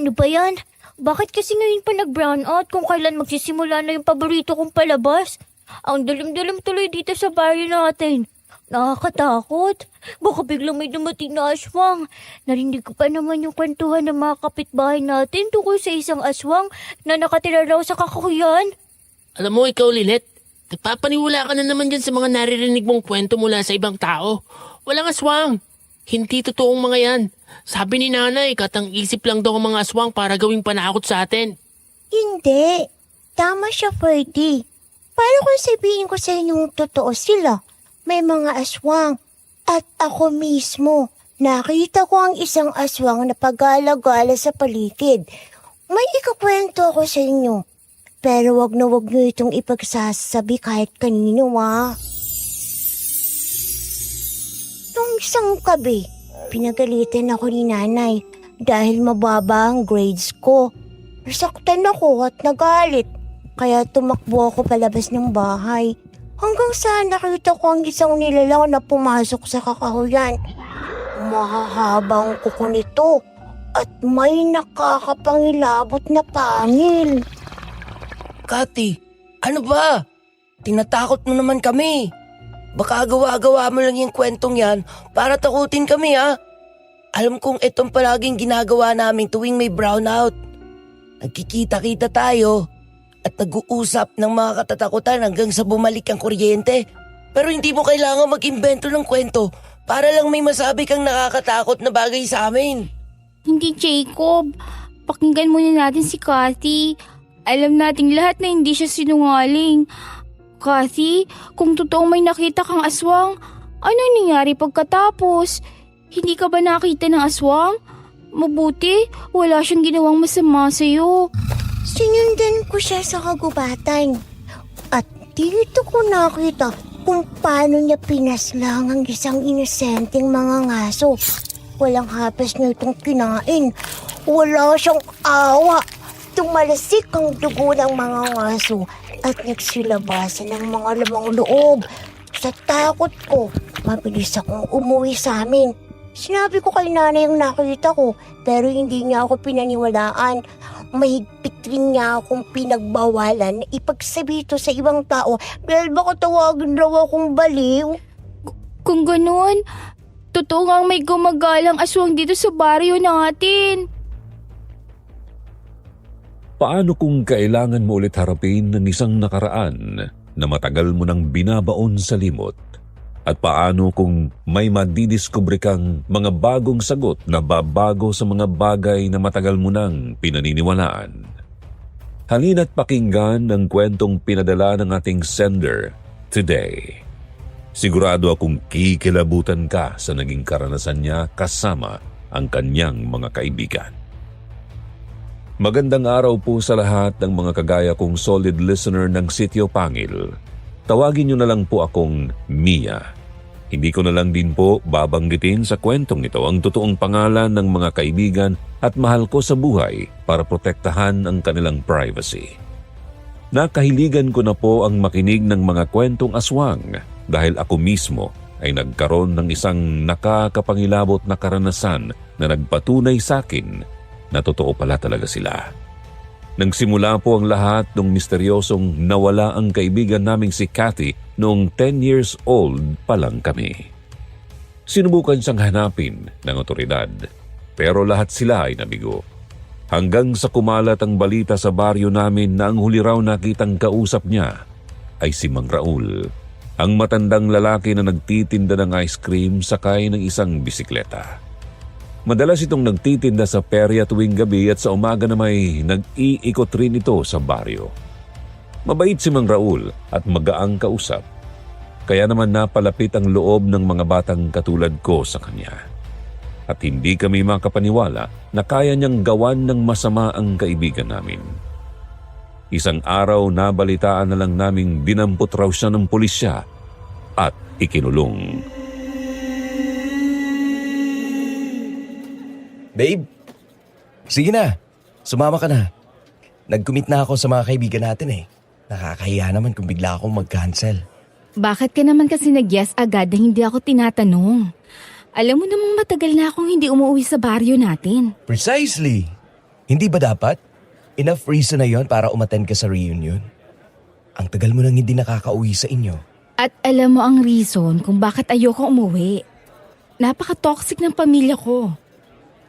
Ano ba yan? Bakit kasi ngayon pa nag-brown out kung kailan magsisimula na yung paborito kong palabas? Ang dilim-dilim tuloy dito sa baryo natin. Nakakatakot. Baka biglang may dumating na aswang. Narinig ko pa naman yung kwentuhan ng mga kapitbahay natin tungkol sa isang aswang na nakatira raw sa kakahuyan. Alam mo, ikaw, Lilet, nagpapaniwala ka na naman dyan sa mga naririnig mong kwento mula sa ibang tao. Walang aswang. Hindi totoong mga yan. Sabi ni nanay, katang-isip lang daw ang mga aswang para gawing panakot sa atin. Hindi. Tama siya, Ferdy. Paano kung sabihin ko sa inyong totoo sila? May mga aswang. At ako mismo, nakita ko ang isang aswang na pagala-gala sa paligid. May ikakwento ako sa inyo. Pero wag na wag niyo itong ipagsasabi kahit kanino, ha? Nung isang gabi, pinagalitan ako ni nanay dahil mababa ang grades ko. Nasaktan ako at nagalit, kaya tumakbo ako palabas ng bahay. Hanggang sa nakita ko ang isang nilalang na pumasok sa kakahuyan. Mahahabang kuko nito at may nakakapangilabot na pangil. Kati, ano ba? Tinatakot mo naman kami. Baka gawa-gawa mo lang yung kwentong yan para takutin kami, ha? Alam kong itong palaging ginagawa namin tuwing may brownout. Nagkikita-kita tayo at nag-uusap ng mga katatakutan hanggang sa bumalik ang kuryente. Pero hindi mo kailangan mag-imbento ng kwento para lang may masabi kang nakakatakot na bagay sa amin. Hindi, Jacob. Pakinggan muna natin si Cathy. Alam nating lahat na hindi siya sinungaling. Cathy, kung totoong may nakita kang aswang, ano nangyari pagkatapos? Hindi ka ba nakita ng aswang? Mabuti, wala siyang ginawang masama sa'yo. Sinundan ko siya sa kagubatan. At dito ko nakita kung paano niya pinaslang ang isang inosenteng mga ngaso. Walang hapas na itong kinain. Wala siyang awa. Tumalasik ang dugo ng mga ngaso at nagsilabasan ng mga lamang loob. Sa takot ko, mabilis akong umuwi sa amin. Sinabi ko kay nanay ang nakita ko, pero hindi niya ako pinaniwalaan. Mahigpit rin niya akong pinagbawalan na ipagsabi ito sa ibang tao dahil baka tawagin raw akong baliw. Kung ganun, totoo nga may gumagalang aswang dito sa baryo natin. Paano kung kailangan mo ulit harapin ng isang nakaraan na matagal mo nang binabaon sa limot? At paano kung may madidiskubre kang mga bagong sagot na babago sa mga bagay na matagal mo nang pinaniniwalaan? Halina't pakinggan ang kwentong pinadala ng ating sender today. Sigurado akong kikilabutan ka sa naging karanasan niya kasama ang kanyang mga kaibigan. Magandang araw po sa lahat ng mga kagaya kong solid listener ng Sitio Pangil. Tawagin niyo na lang po akong Mia. Hindi ko na lang din po babanggitin sa kwentong ito ang totoong pangalan ng mga kaibigan at mahal ko sa buhay para protektahan ang kanilang privacy. Nakahiligan ko na po ang makinig ng mga kwentong aswang dahil ako mismo ay nagkaroon ng isang nakakapangilabot na karanasan na nagpatunay sa akin na totoo pala talaga sila. Nagsimula po ang lahat nung misteryosong nawala ang kaibigan naming si Cathy noong 10 years old pa lang kami. Sinubukan siyang hanapin ng otoridad, pero lahat sila ay nabigo. Hanggang sa kumalat ang balita sa baryo namin na ang huli raw nakitang kausap niya ay si Mang Raul, ang matandang lalaki na nagtitinda ng ice cream sakay ng isang bisikleta. Madalas itong nagtitinda sa perya tuwing gabi at sa umaga na may nag-iikot rin ito sa baryo. Mabait si Mang Raul at magaang kausap. Kaya naman napalapit ang loob ng mga batang katulad ko sa kanya. At hindi kami makapaniwala na kaya niyang gawan ng masama ang kaibigan namin. Isang araw nabalitaan na lang naming dinampot raw siya ng pulisya at ikinulong. Babe, sige na. Sumama ka na. Nag-commit na ako sa mga kaibigan natin eh. Nakakahiya naman kung bigla akong mag-cancel. Bakit ka naman kasi nag-yes agad na hindi ako tinatanong? Alam mo namang matagal na akong hindi umuwi sa baryo natin. Precisely. Hindi ba dapat? Enough reason na yon para umattend ka sa reunion. Ang tagal mo nang hindi nakakauwi sa inyo. At alam mo ang reason kung bakit ayoko umuwi. Napaka-toxic ng pamilya ko.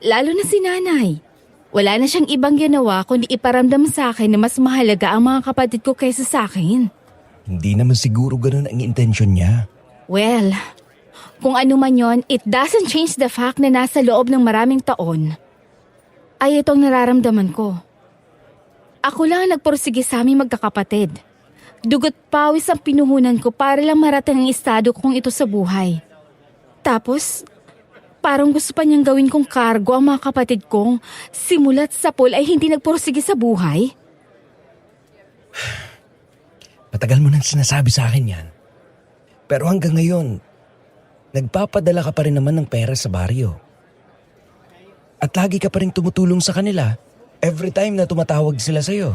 Lalo na si nanay. Wala na siyang ibang ginawa kundi iparamdam sa akin na mas mahalaga ang mga kapatid ko kaysa sa akin. Hindi naman siguro ganun ang intensyon niya. Well, kung ano man yon, it doesn't change the fact na nasa loob ng maraming taon ay itong nararamdaman ko. Ako lang ang nagpursige sa aming magkakapatid. Dugot pawis ang pinuhunan ko para lang marating ang estado kong ito sa buhay. Tapos, parang gusto pa niyang gawin kong kargo ang mga kapatid kong simulat sa pool ay hindi nagpursige sa buhay. Matagal mo nang sinasabi sa akin yan. Pero hanggang ngayon, nagpapadala ka pa rin naman ng pera sa baryo. At lagi ka pa rin tumutulong sa kanila every time na tumatawag sila sa'yo.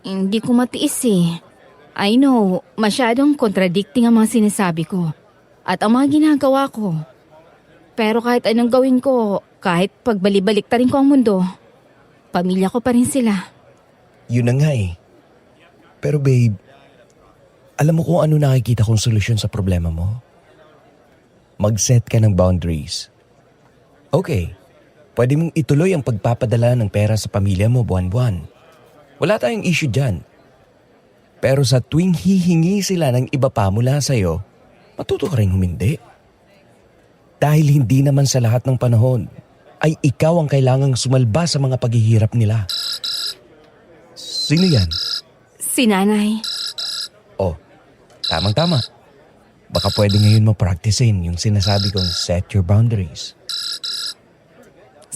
Hindi ko matiis eh. I know, masyadong contradicting ang mga sinasabi ko at ang mga ginagawa ko. Pero kahit anong gawin ko, kahit pagbali-baliktarin ko ang mundo, pamilya ko pa rin sila. Yun na nga eh. Pero babe, alam mo kung ano nakikita kong solusyon sa problema mo? Mag-set ka ng boundaries. Okay, pwede mong ituloy ang pagpapadala ng pera sa pamilya mo buwan-buwan. Wala tayong issue dyan. Pero sa tuwing hihingi sila ng iba pa mula sa'yo, matuto ka rin humindi. Dahil hindi naman sa lahat ng panahon ay ikaw ang kailangang sumalba sa mga paghihirap nila. Sino yan? Si nanay. Oh, tamang-tama. Baka pwede ngayon mo practicein yung sinasabi kong set your boundaries.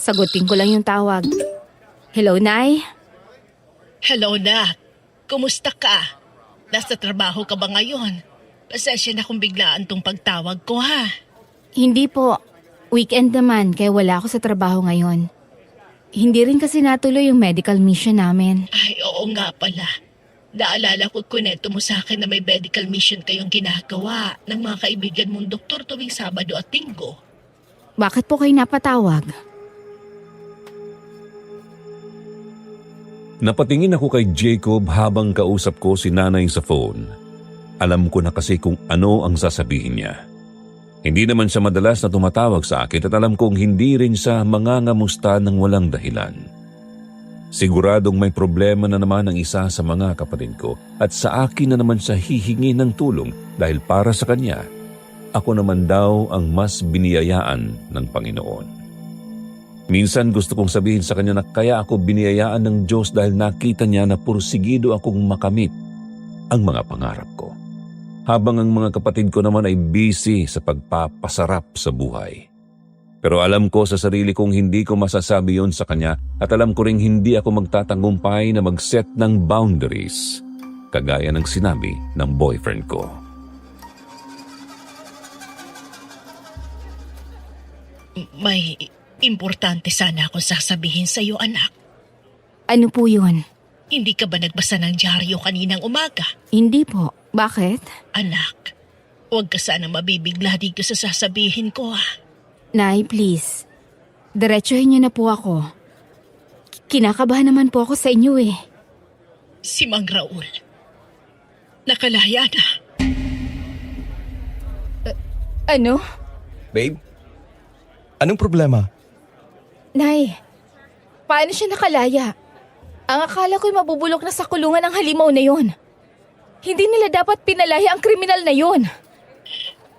Sagutin ko lang yung tawag. Hello, Nay? Hello, Nak. Kumusta ka? Nasa trabaho ka ba ngayon? Pasensya na kung biglaan tong pagtawag ko, ha? Hindi po. Weekend naman, kaya wala ako sa trabaho ngayon. Hindi rin kasi natuloy yung medical mission namin. Ay, oo nga pala. Naalala ko kunento mo sa akin na may medical mission kayong ginagawa ng mga kaibigan mong doktor tuwing Sabado at Linggo. Bakit po kayo napatawag? Napatingin ako kay Jacob habang kausap ko si nanay sa phone. Alam ko na kasi kung ano ang sasabihin niya. Hindi naman siya madalas na tumatawag sa akin at alam kong hindi rin siya mangangamusta ng walang dahilan. Siguradong may problema na naman ang isa sa mga kapatid ko at sa akin na naman siya hihingi ng tulong dahil para sa kanya, ako naman daw ang mas biniyayaan ng Panginoon. Minsan gusto kong sabihin sa kanya na kaya ako biniyayaan ng Diyos dahil nakita niya na pursigido akong makamit ang mga pangarap ko. Habang ang mga kapatid ko naman ay busy sa pagpapasarap sa buhay. Pero alam ko sa sarili kong hindi ko masasabi yon sa kanya at alam ko ring hindi ako magtatagumpay na mag-set ng boundaries kagaya ng sinabi ng boyfriend ko. May importante sana akong sasabihin sa iyo, anak. Ano po yun? Hindi ka ba nagbasa ng dyaryo kaninang umaga? Hindi po. Bakit? Anak, huwag ka sana mabibigla dito sa sasabihin ko, ha? Nay, please. Diretsuhin niyo na po ako. Kinakabahan naman po ako sa inyo eh. Si Mang Raul. Nakalaya na. Ano? Babe, anong problema? Nay, paano siya nakalaya? Ang akala ko'y mabubulok na sa kulungan ng halimaw na yon. Hindi nila dapat pinalaya ang kriminal na yon.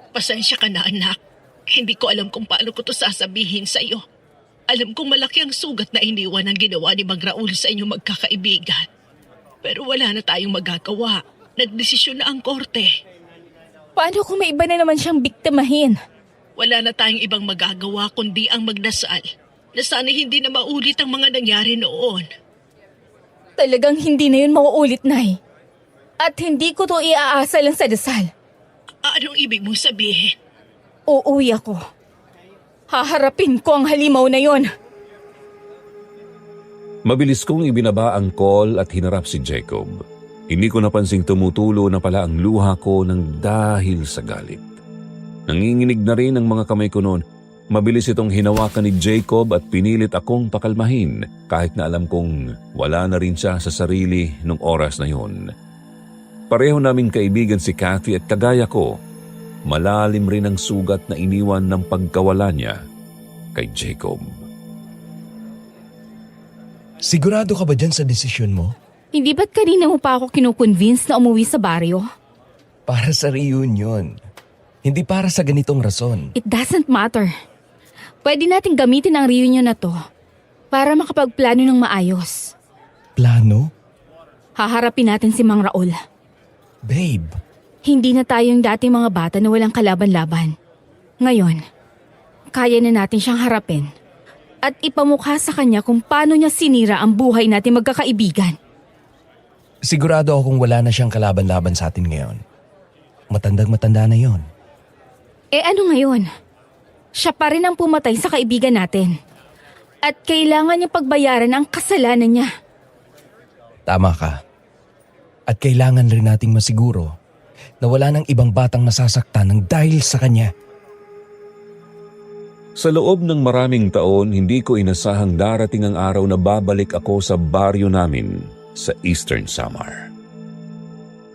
Pasensya ka na, anak. Hindi ko alam kung paano ko to sasabihin sa iyo. Alam kong malaki ang sugat na iniwan ang ginawa ni Mang Raul sa inyong magkakaibigan. Pero wala na tayong magagawa. Nagdesisyon na ang korte. Paano kung may iba na naman siyang biktimahin? Wala na tayong ibang magagawa kundi ang magdasal na sana hindi na maulit ang mga nangyari noon. Talagang hindi na yun mauulit, Nay. At hindi ko to iaasa lang sa dasal. Anong ibig mong sabihin? Uuwi ako. Haharapin ko ang halimaw na yon. Mabilis kong ibinaba ang call at hinarap si Jacob. Hindi ko napansing tumutulo na pala ang luha ko ng dahil sa galit. Nanginginig na rin ang mga kamay ko noon Mabilis itong hinawakan ni Jacob at pinilit akong pakalmahin kahit na alam kong wala na rin siya sa sarili nung oras na yun. Pareho naming kaibigan si Kathy at kagaya ko, malalim rin ang sugat na iniwan ng pagkawala niya kay Jacob. Sigurado ka ba dyan sa desisyon mo? Hindi ba't kanina mo pa ako kinukonvince na umuwi sa baryo? Para sa reunion. Hindi para sa ganitong rason. It doesn't matter. Pwede nating gamitin ang reunion na to para makapagplano ng maayos. Plano? Haharapin natin si Mang Raul. Babe, Hindi na tayo yung dating mga bata na walang kalaban-laban. Ngayon, kaya na natin siyang harapin at ipamukha sa kanya kung paano niya sinira ang buhay natin magkakaibigan. sigurado akong wala na siyang kalaban-laban sa atin ngayon. Matandang-matanda na yon. Ano ngayon? Siya pa rin ang pumatay sa kaibigan natin. At kailangan niya pagbayaran ang kasalanan niya. Tama ka. At kailangan rin nating masiguro na wala ng ibang batang masasaktan ng dahil sa kanya. Sa loob ng maraming taon, hindi ko inasahang darating ang araw na babalik ako sa baryo namin sa Eastern Samar.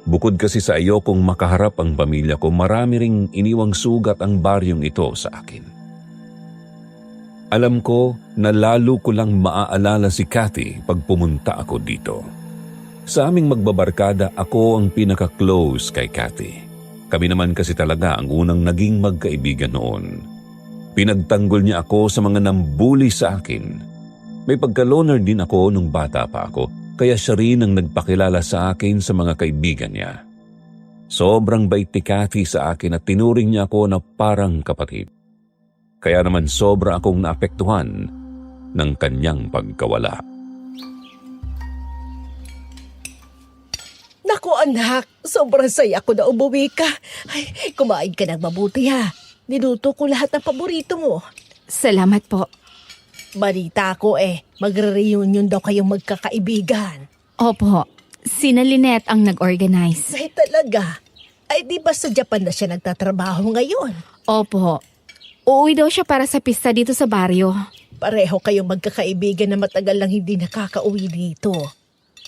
Bukod kasi sa ayokong makaharap ang pamilya ko, marami ring iniwang sugat ang baryong ito sa akin. Alam ko na lalo ko lang maaalala si Kathy pag pumunta ako dito. Sa aming magbabarkada, ako ang pinaka-close kay Kathy. Kami naman kasi talaga ang unang naging magkaibigan noon. Pinagtanggol niya ako sa mga nambuli sa akin. May pagka-loner din ako nung bata pa ako, kaya siya rin ang nagpakilala sa akin sa mga kaibigan niya. Sobrang bait ni Kathy sa akin at tinuring niya ako na parang kapatid. Kaya naman sobra akong naapektuhan ng kanyang pagkawala. Naku anak, sobrang saya ko na umuwi ka. Ay, kumain ka ng mabuti ha. Niluto ko lahat ng paborito mo. Salamat po. Balita ko magre-reunion daw kayong magkakaibigan. Opo, sina Lynette ang nag-organize. Ay talaga? Ay di ba sa Japan na siya nagtatrabaho ngayon? Opo, uuwi daw siya para sa pista dito sa baryo. Pareho kayong magkakaibigan na matagal lang hindi nakakauwi dito.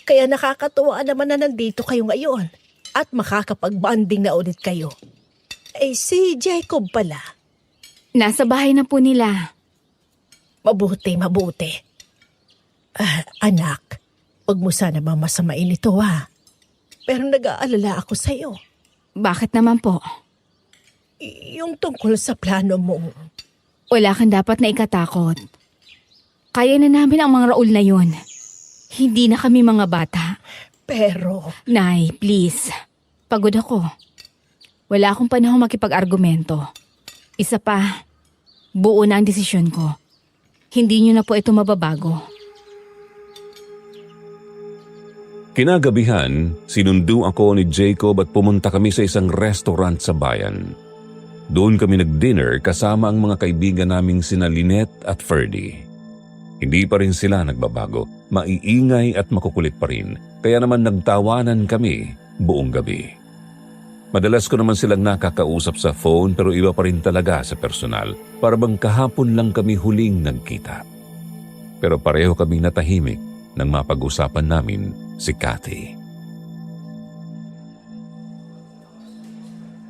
Kaya nakakatuwa naman na nandito kayo ngayon at makakapag-bonding na ulit kayo. Si Jacob pala. Nasa bahay na po nila. Mabuti. Anak, wag mo sana mamasamain ito ha. Pero nag-aalala ako sa'yo. Bakit naman po? Yung tungkol sa plano mo. Wala kang dapat na ikatakot. Kaya na namin ang mga Raul na yun. Hindi na kami mga bata. Pero, Nay, please. Pagod ako. Wala akong panahon makipag-argumento. Isa pa, buo na ang desisyon ko. Hindi niyo na po ito mababago. Kinagabihan, sinundo ako ni Jacob at pumunta kami sa isang restaurant sa bayan. Doon kami nag-dinner kasama ang mga kaibigan naming sina Lynette at Ferdy. Hindi pa rin sila nagbabago, maiingay at makukulit pa rin, kaya naman nagtawanan kami buong gabi. Madalas ko naman silang nakakausap sa phone pero iba pa rin talaga sa personal, para bang kahapon lang kami huling nagkita. Pero pareho kaming natahimik nang mapag-usapan namin si Kathy.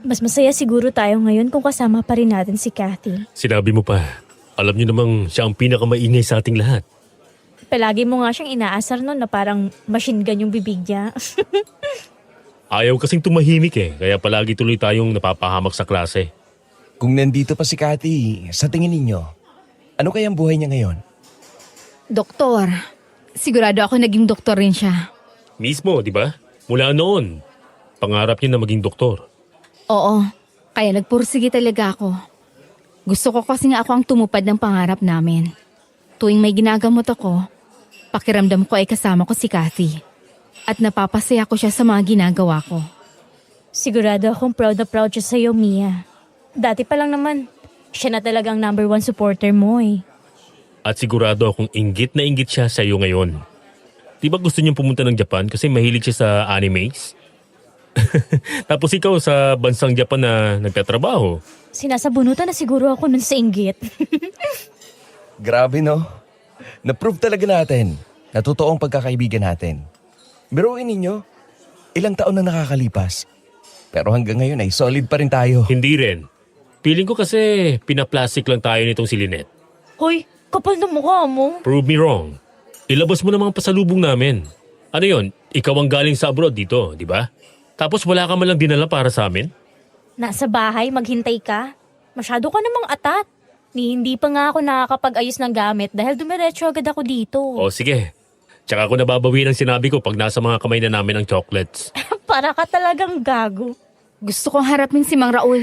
Mas masaya siguro tayo ngayon kung kasama pa rin natin si Kathy. Sinabi mo pa, alam niyo namang siya ang pinakamaingay sa ating lahat. Palagi mo nga siyang inaasar nun na parang machine gun yung bibig niya. Ayaw kasing tumahimik kaya palagi tuloy tayong napapahamak sa klase. Kung nandito pa si Kathy, sa tingin ninyo, ano kayang buhay niya ngayon? Doktor. Sigurado ako naging doktor rin siya. Mismo, di ba? Mula noon, pangarap niya na maging doktor. Oo, kaya nagpursige talaga ako. Gusto ko kasi nga ako ang tumupad ng pangarap namin. Tuwing may ginagamot ako, pakiramdam ko ay kasama ko si Kathy. At napapasaya ko siya sa mga ginagawa ko. Sigurado akong proud na proud siya sa'yo, Mia. Dati pa lang naman, siya na talagang #1 supporter mo At sigurado akong inggit na inggit siya sa iyo ngayon. Di ba gusto niyang pumunta ng Japan kasi mahilig siya sa animes? Tapos ikaw sa bansang Japan na nagtatrabaho. Sinasabunutan na siguro ako nun sa inggit. Grabe no? Na-prove talaga natin na totoong pagkakaibigan natin. Biruin ninyo, ilang taon na nakakalipas. Pero hanggang ngayon ay solid pa rin tayo. Hindi rin. Feeling ko kasi pinaplastic lang tayo nitong si Lynette. Hoy, kapal na mukha mo. Prove me wrong. Ilabas mo na mga pasalubong namin. Ano yon? Ikaw ang galing sa abroad dito, di ba? Tapos wala ka man lang dinala para sa amin? Nasa bahay, maghintay ka. Masyado ka namang atat. Hindi pa nga ako nakakapag-ayos ng gamit dahil dumiretso agad ako dito. O sige. Tsaka ako nababawi ng sinabi ko pag nasa mga kamay na namin ang chocolates. Para ka talagang gago. Gusto kong harapin si Mang Raul.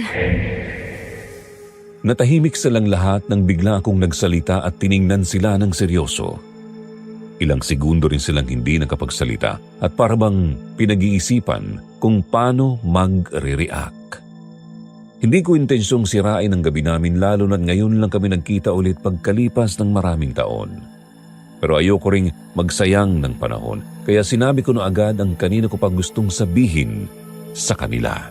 Natahimik silang lahat nang bigla akong nagsalita at tiningnan sila ng seryoso. Ilang segundo rin silang hindi nakapagsalita at parabang pinag-iisipan kung paano mag-react. Hindi ko intensyong sirain ang gabi namin lalo na't ngayon lang kami nagkita ulit pagkalipas ng maraming taon. Pero ayoko ring magsayang ng panahon kaya sinabi ko na agad ang kanina ko pa gustong sabihin sa kanila.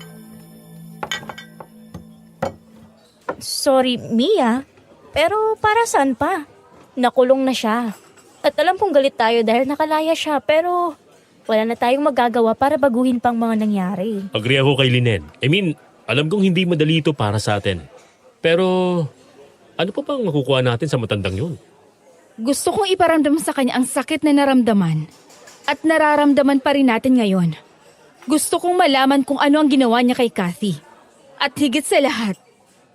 Sorry, Mia. Pero para saan pa? Nakulong na siya. At alam kong galit tayo dahil nakalaya siya pero wala na tayong magagawa para baguhin pang mga nangyari. Agree ako kay Lynette. Alam kong hindi madali ito para sa atin. Pero ano pa bang makukuha natin sa matandang yun? Gusto kong iparamdam sa kanya ang sakit na naramdaman at nararamdaman pa rin natin ngayon. Gusto kong malaman kung ano ang ginawa niya kay Kathy. At higit sa lahat,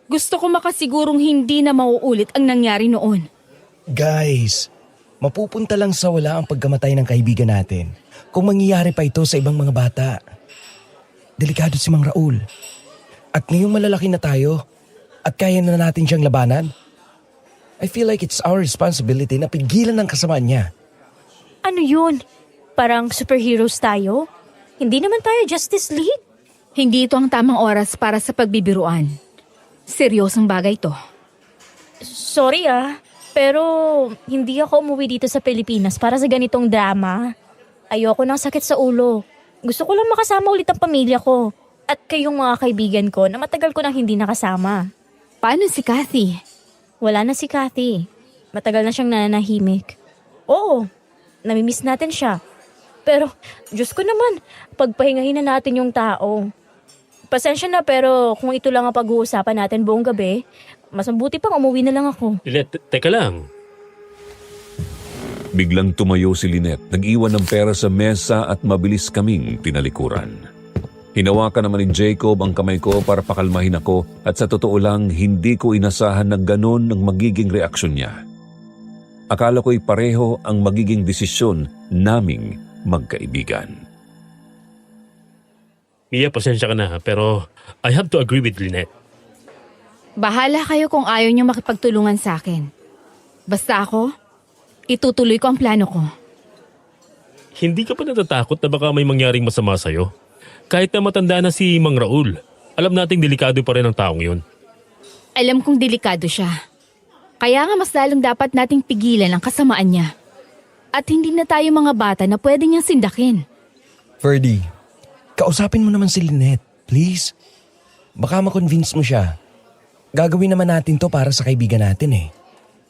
gusto kong makasigurong hindi na mauulit ang nangyari noon. Guys, mapupunta lang sa wala ang pagkamatay ng kaibigan natin kung mangyayari pa ito sa ibang mga bata. Delikado si Mang Raul. At ngayong malalaki na tayo at kaya na natin siyang labanan, I feel like it's our responsibility na pigilan ang kasamaan niya. Ano yun? Parang superheroes tayo? Hindi naman tayo Justice League? Hindi ito ang tamang oras para sa pagbibiruan. Seryosong bagay to. Sorry pero hindi ako umuwi dito sa Pilipinas para sa ganitong drama. Ayoko ng sakit sa ulo. Gusto ko lang makasama ulit ang pamilya ko. At kayong mga kaibigan ko na matagal ko nang hindi nakasama. Paano si Kathy? Wala na si Kathy. Matagal na siyang nananahimik. Oo, namimiss natin siya. Pero, Diyos ko naman, pagpahingahin na natin yung tao. Pasensya na pero kung ito lang ang pag-uusapan natin buong gabi, mas mabuti pang umuwi na lang ako. Lynette, teka lang. Biglang tumayo si Lynette, nag-iwan ng pera sa mesa at mabilis kaming tinalikuran. Hinawakan naman ni Jacob ang kamay ko para pakalmahin ako at sa totoo lang hindi ko inasahan na ganon ang magiging reaksyon niya. Akala ko'y pareho ang magiging desisyon naming magkaibigan. Mia, pasensya ka na pero I have to agree with Lynette. Bahala kayo kung ayaw niyo makipagtulungan sa akin. Basta ako, itutuloy ko ang plano ko. Hindi ka pa natatakot na baka may mangyaring masama sa'yo? Kahit na matanda na si Mang Raul, alam nating delikado pa rin ang taong yun. Alam kong delikado siya. Kaya nga mas lalong dapat nating pigilan ang kasamaan niya. At hindi na tayo mga bata na pwede niyang sindakin. Ferdy, kausapin mo naman si Lynette, please. Baka makonvince mo siya. Gagawin naman natin to para sa kaibigan natin eh.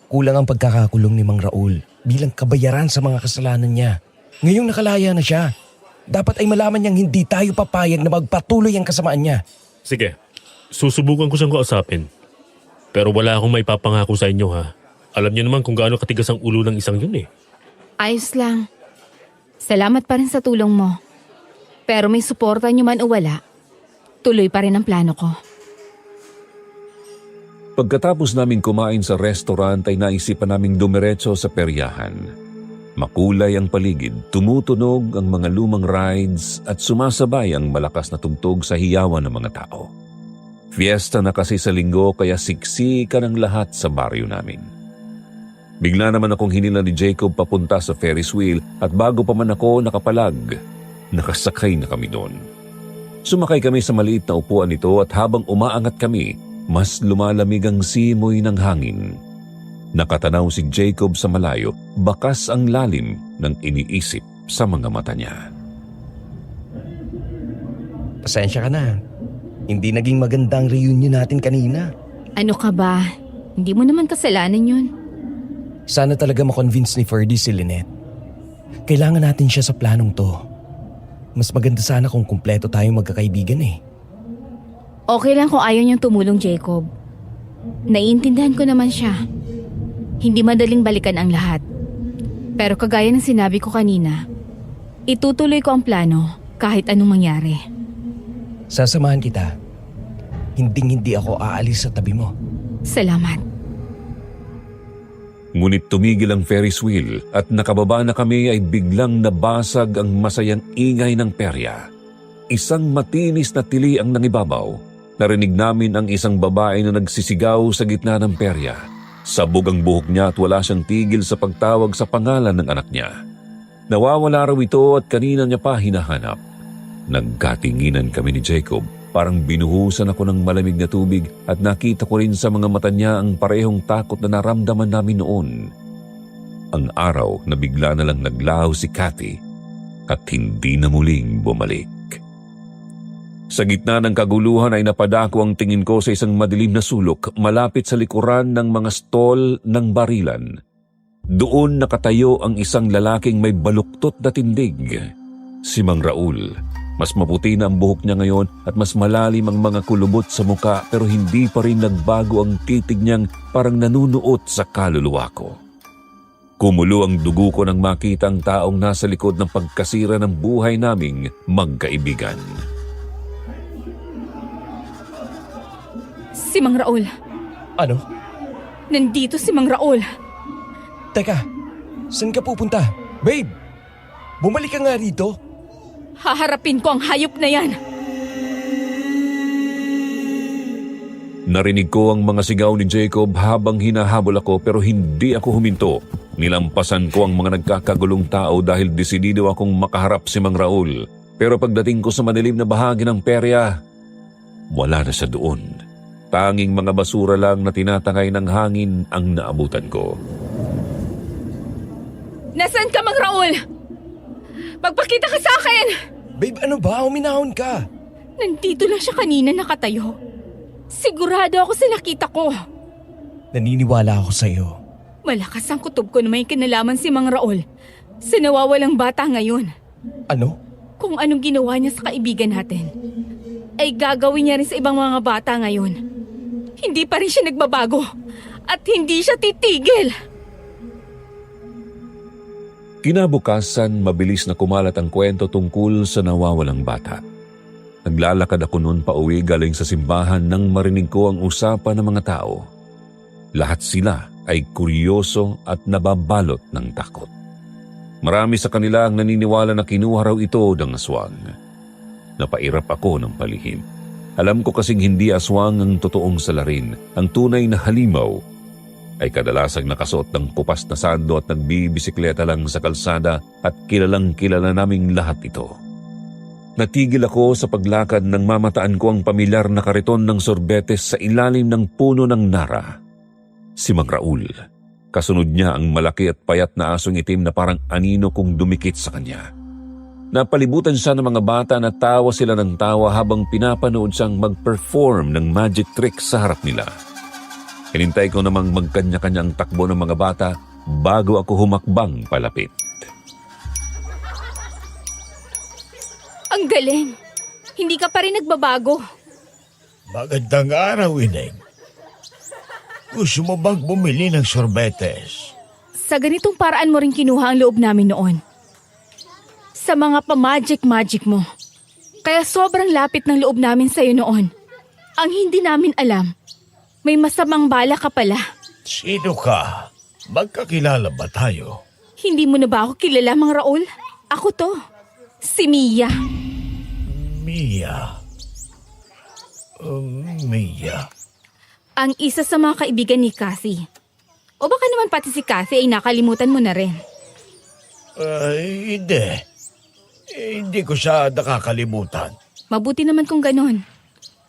Kulang ang pagkakakulong ni Mang Raul bilang kabayaran sa mga kasalanan niya. Ngayong nakalaya na siya. Dapat ay malaman niyang hindi tayo papayag na magpatuloy ang kasamaan niya. Sige, susubukan ko siyang kausapin. Pero wala akong may papangako sa inyo ha. Alam niyo naman kung gaano katigas ang ulo ng isang yun eh. Ayos lang. Salamat pa rin sa tulong mo. Pero may suporta niyo man o wala, tuloy pa rin ang plano ko. Pagkatapos namin kumain sa restaurant ay naisipan naming dumiretso sa peryahan. Makulay ang paligid, tumutunog ang mga lumang rides at sumasabay ang malakas na tugtog sa hiyawan ng mga tao. Fiesta na kasi sa linggo kaya siksikan ang lahat sa baryo namin. Bigla naman akong hinila ni Jacob papunta sa Ferris wheel at bago pa man ako nakapalag, nakasakay na kami doon. Sumakay kami sa maliit na upuan nito at habang umaangat kami, mas lumalamig ang simoy ng hangin. Nakatanaw si Jacob sa malayo, bakas ang lalim ng iniisip sa mga mata niya. Pasensya ka na. Hindi naging magandang reunion natin kanina. Ano ka ba? Hindi mo naman kasalanan yun. Sana talaga makonvince ni Ferdy si Lynette. Kailangan natin siya sa planong to. Mas maganda sana kung kumpleto tayong magkakaibigan eh. Okay lang kung ayaw niyang tumulong, Jacob. Naiintindihan ko naman siya. Hindi madaling balikan ang lahat. Pero kagaya ng sinabi ko kanina, itutuloy ko ang plano kahit anong mangyari. Sasamahan kita. Hinding-hindi ako aalis sa tabi mo. Salamat. Ngunit tumigil ang Ferris wheel at nakababa na kami ay biglang nabasag ang masayang ingay ng perya. Isang matinis na tili ang nangibabaw. Narinig namin ang isang babae na nagsisigaw sa gitna ng perya. Sabog ang buhok niya at wala siyang tigil sa pagtawag sa pangalan ng anak niya. Nawawala raw ito at kanina niya pa hinahanap. Nagkatinginan kami ni Jacob. Parang binuhusan ako ng malamig na tubig at nakita ko rin sa mga mata niya ang parehong takot na naramdaman namin noon. Ang araw na bigla na lang naglaho si Cathy at hindi na muling bumalik. Sa gitna ng kaguluhan ay napadako ang tingin ko sa isang madilim na sulok malapit sa likuran ng mga stall ng barilan. Doon nakatayo ang isang lalaking may baluktot na tindig. Si Mang Raul. Mas maputi na ang buhok niya ngayon at mas malalim ang mga kulubot sa muka pero hindi pa rin nagbago ang titig niyang parang nanunuot sa kaluluwa ko. Kumulo ang dugo ko nang makita ang taong nasa likod ng pagkasira ng buhay naming magkaibigan. Si Mang Raul. Ano? Nandito si Mang Raul. Teka, saan ka pupunta? Babe, bumalik ka nga rito. Haharapin ko ang hayop na yan. Narinig ko ang mga sigaw ni Jacob habang hinahabol ako pero hindi ako huminto. Nilampasan ko ang mga nagkakagulong tao dahil desidido akong makaharap si Mang Raul. Pero pagdating ko sa madilim na bahagi ng perya, wala na siya doon. Tanging mga basura lang na tinatangay ng hangin ang naabutan ko. Nasaan ka, Mang Raul? Magpakita ka sa akin! Babe, ano ba? Uminahon ka. Nandito lang siya kanina nakatayo. Sigurado ako sa nakita ko. Naniniwala ako sa'yo. Malakas ang kutob ko na may kinalaman si Mang Raul sa nawawalang bata ngayon. Ano? Kung anong ginawa niya sa kaibigan natin, ay gagawin niya rin sa ibang mga bata ngayon. Hindi pa rin siya nagbabago at hindi siya titigil. Kinabukasan, mabilis na kumalat ang kwento tungkol sa nawawalang bata. Naglalakad ako noon pa uwi galing sa simbahan nang marinig ko ang usapan ng mga tao. Lahat sila ay kuryoso at nababalot ng takot. Marami sa kanila ang naniniwala na kinuha raw ito ng aswang. Napairap ako ng palihim. Alam ko kasing hindi aswang ang totoong salarin. Ang tunay na halimaw ay kadalasang nakasuot ng kupas na sando at nagbibisikleta lang sa kalsada at kilalang kilala naming lahat ito. Natigil ako sa paglakad nang mamataan ko ang pamilyar na kariton ng sorbetes sa ilalim ng puno ng nara. Si Mang Raul. Kasunod niya ang malaki at payat na asong itim na parang anino kung dumikit sa kanya. Napalibutan siya ng mga bata na tawa sila ng tawa habang pinapanood siyang mag-perform ng magic tricks sa harap nila. Hinintay ko namang magkanya-kanya ang takbo ng mga bata bago ako humakbang palapit. Ang galing. Hindi ka pa rin nagbabago. Magandang araw, Ineng. Gusto mo bang bumili ng sorbetes? Sa ganitong paraan mo rin kinuha ang loob namin noon. Sa mga pa-magic-magic mo. Kaya sobrang lapit ng loob namin sa'yo noon. Ang hindi namin alam, may masamang bala ka pala. Sino ka? Magkakilala ba tayo? Hindi mo na ba ako kilala, Mang Raul? Ako to. Si Mia. Mia. Mia. Ang isa sa mga kaibigan ni Cathy. O baka naman pati si Cathy ay nakalimutan mo na rin. Hindi. Hindi ko siya nakakalimutan. Mabuti naman kung ganon.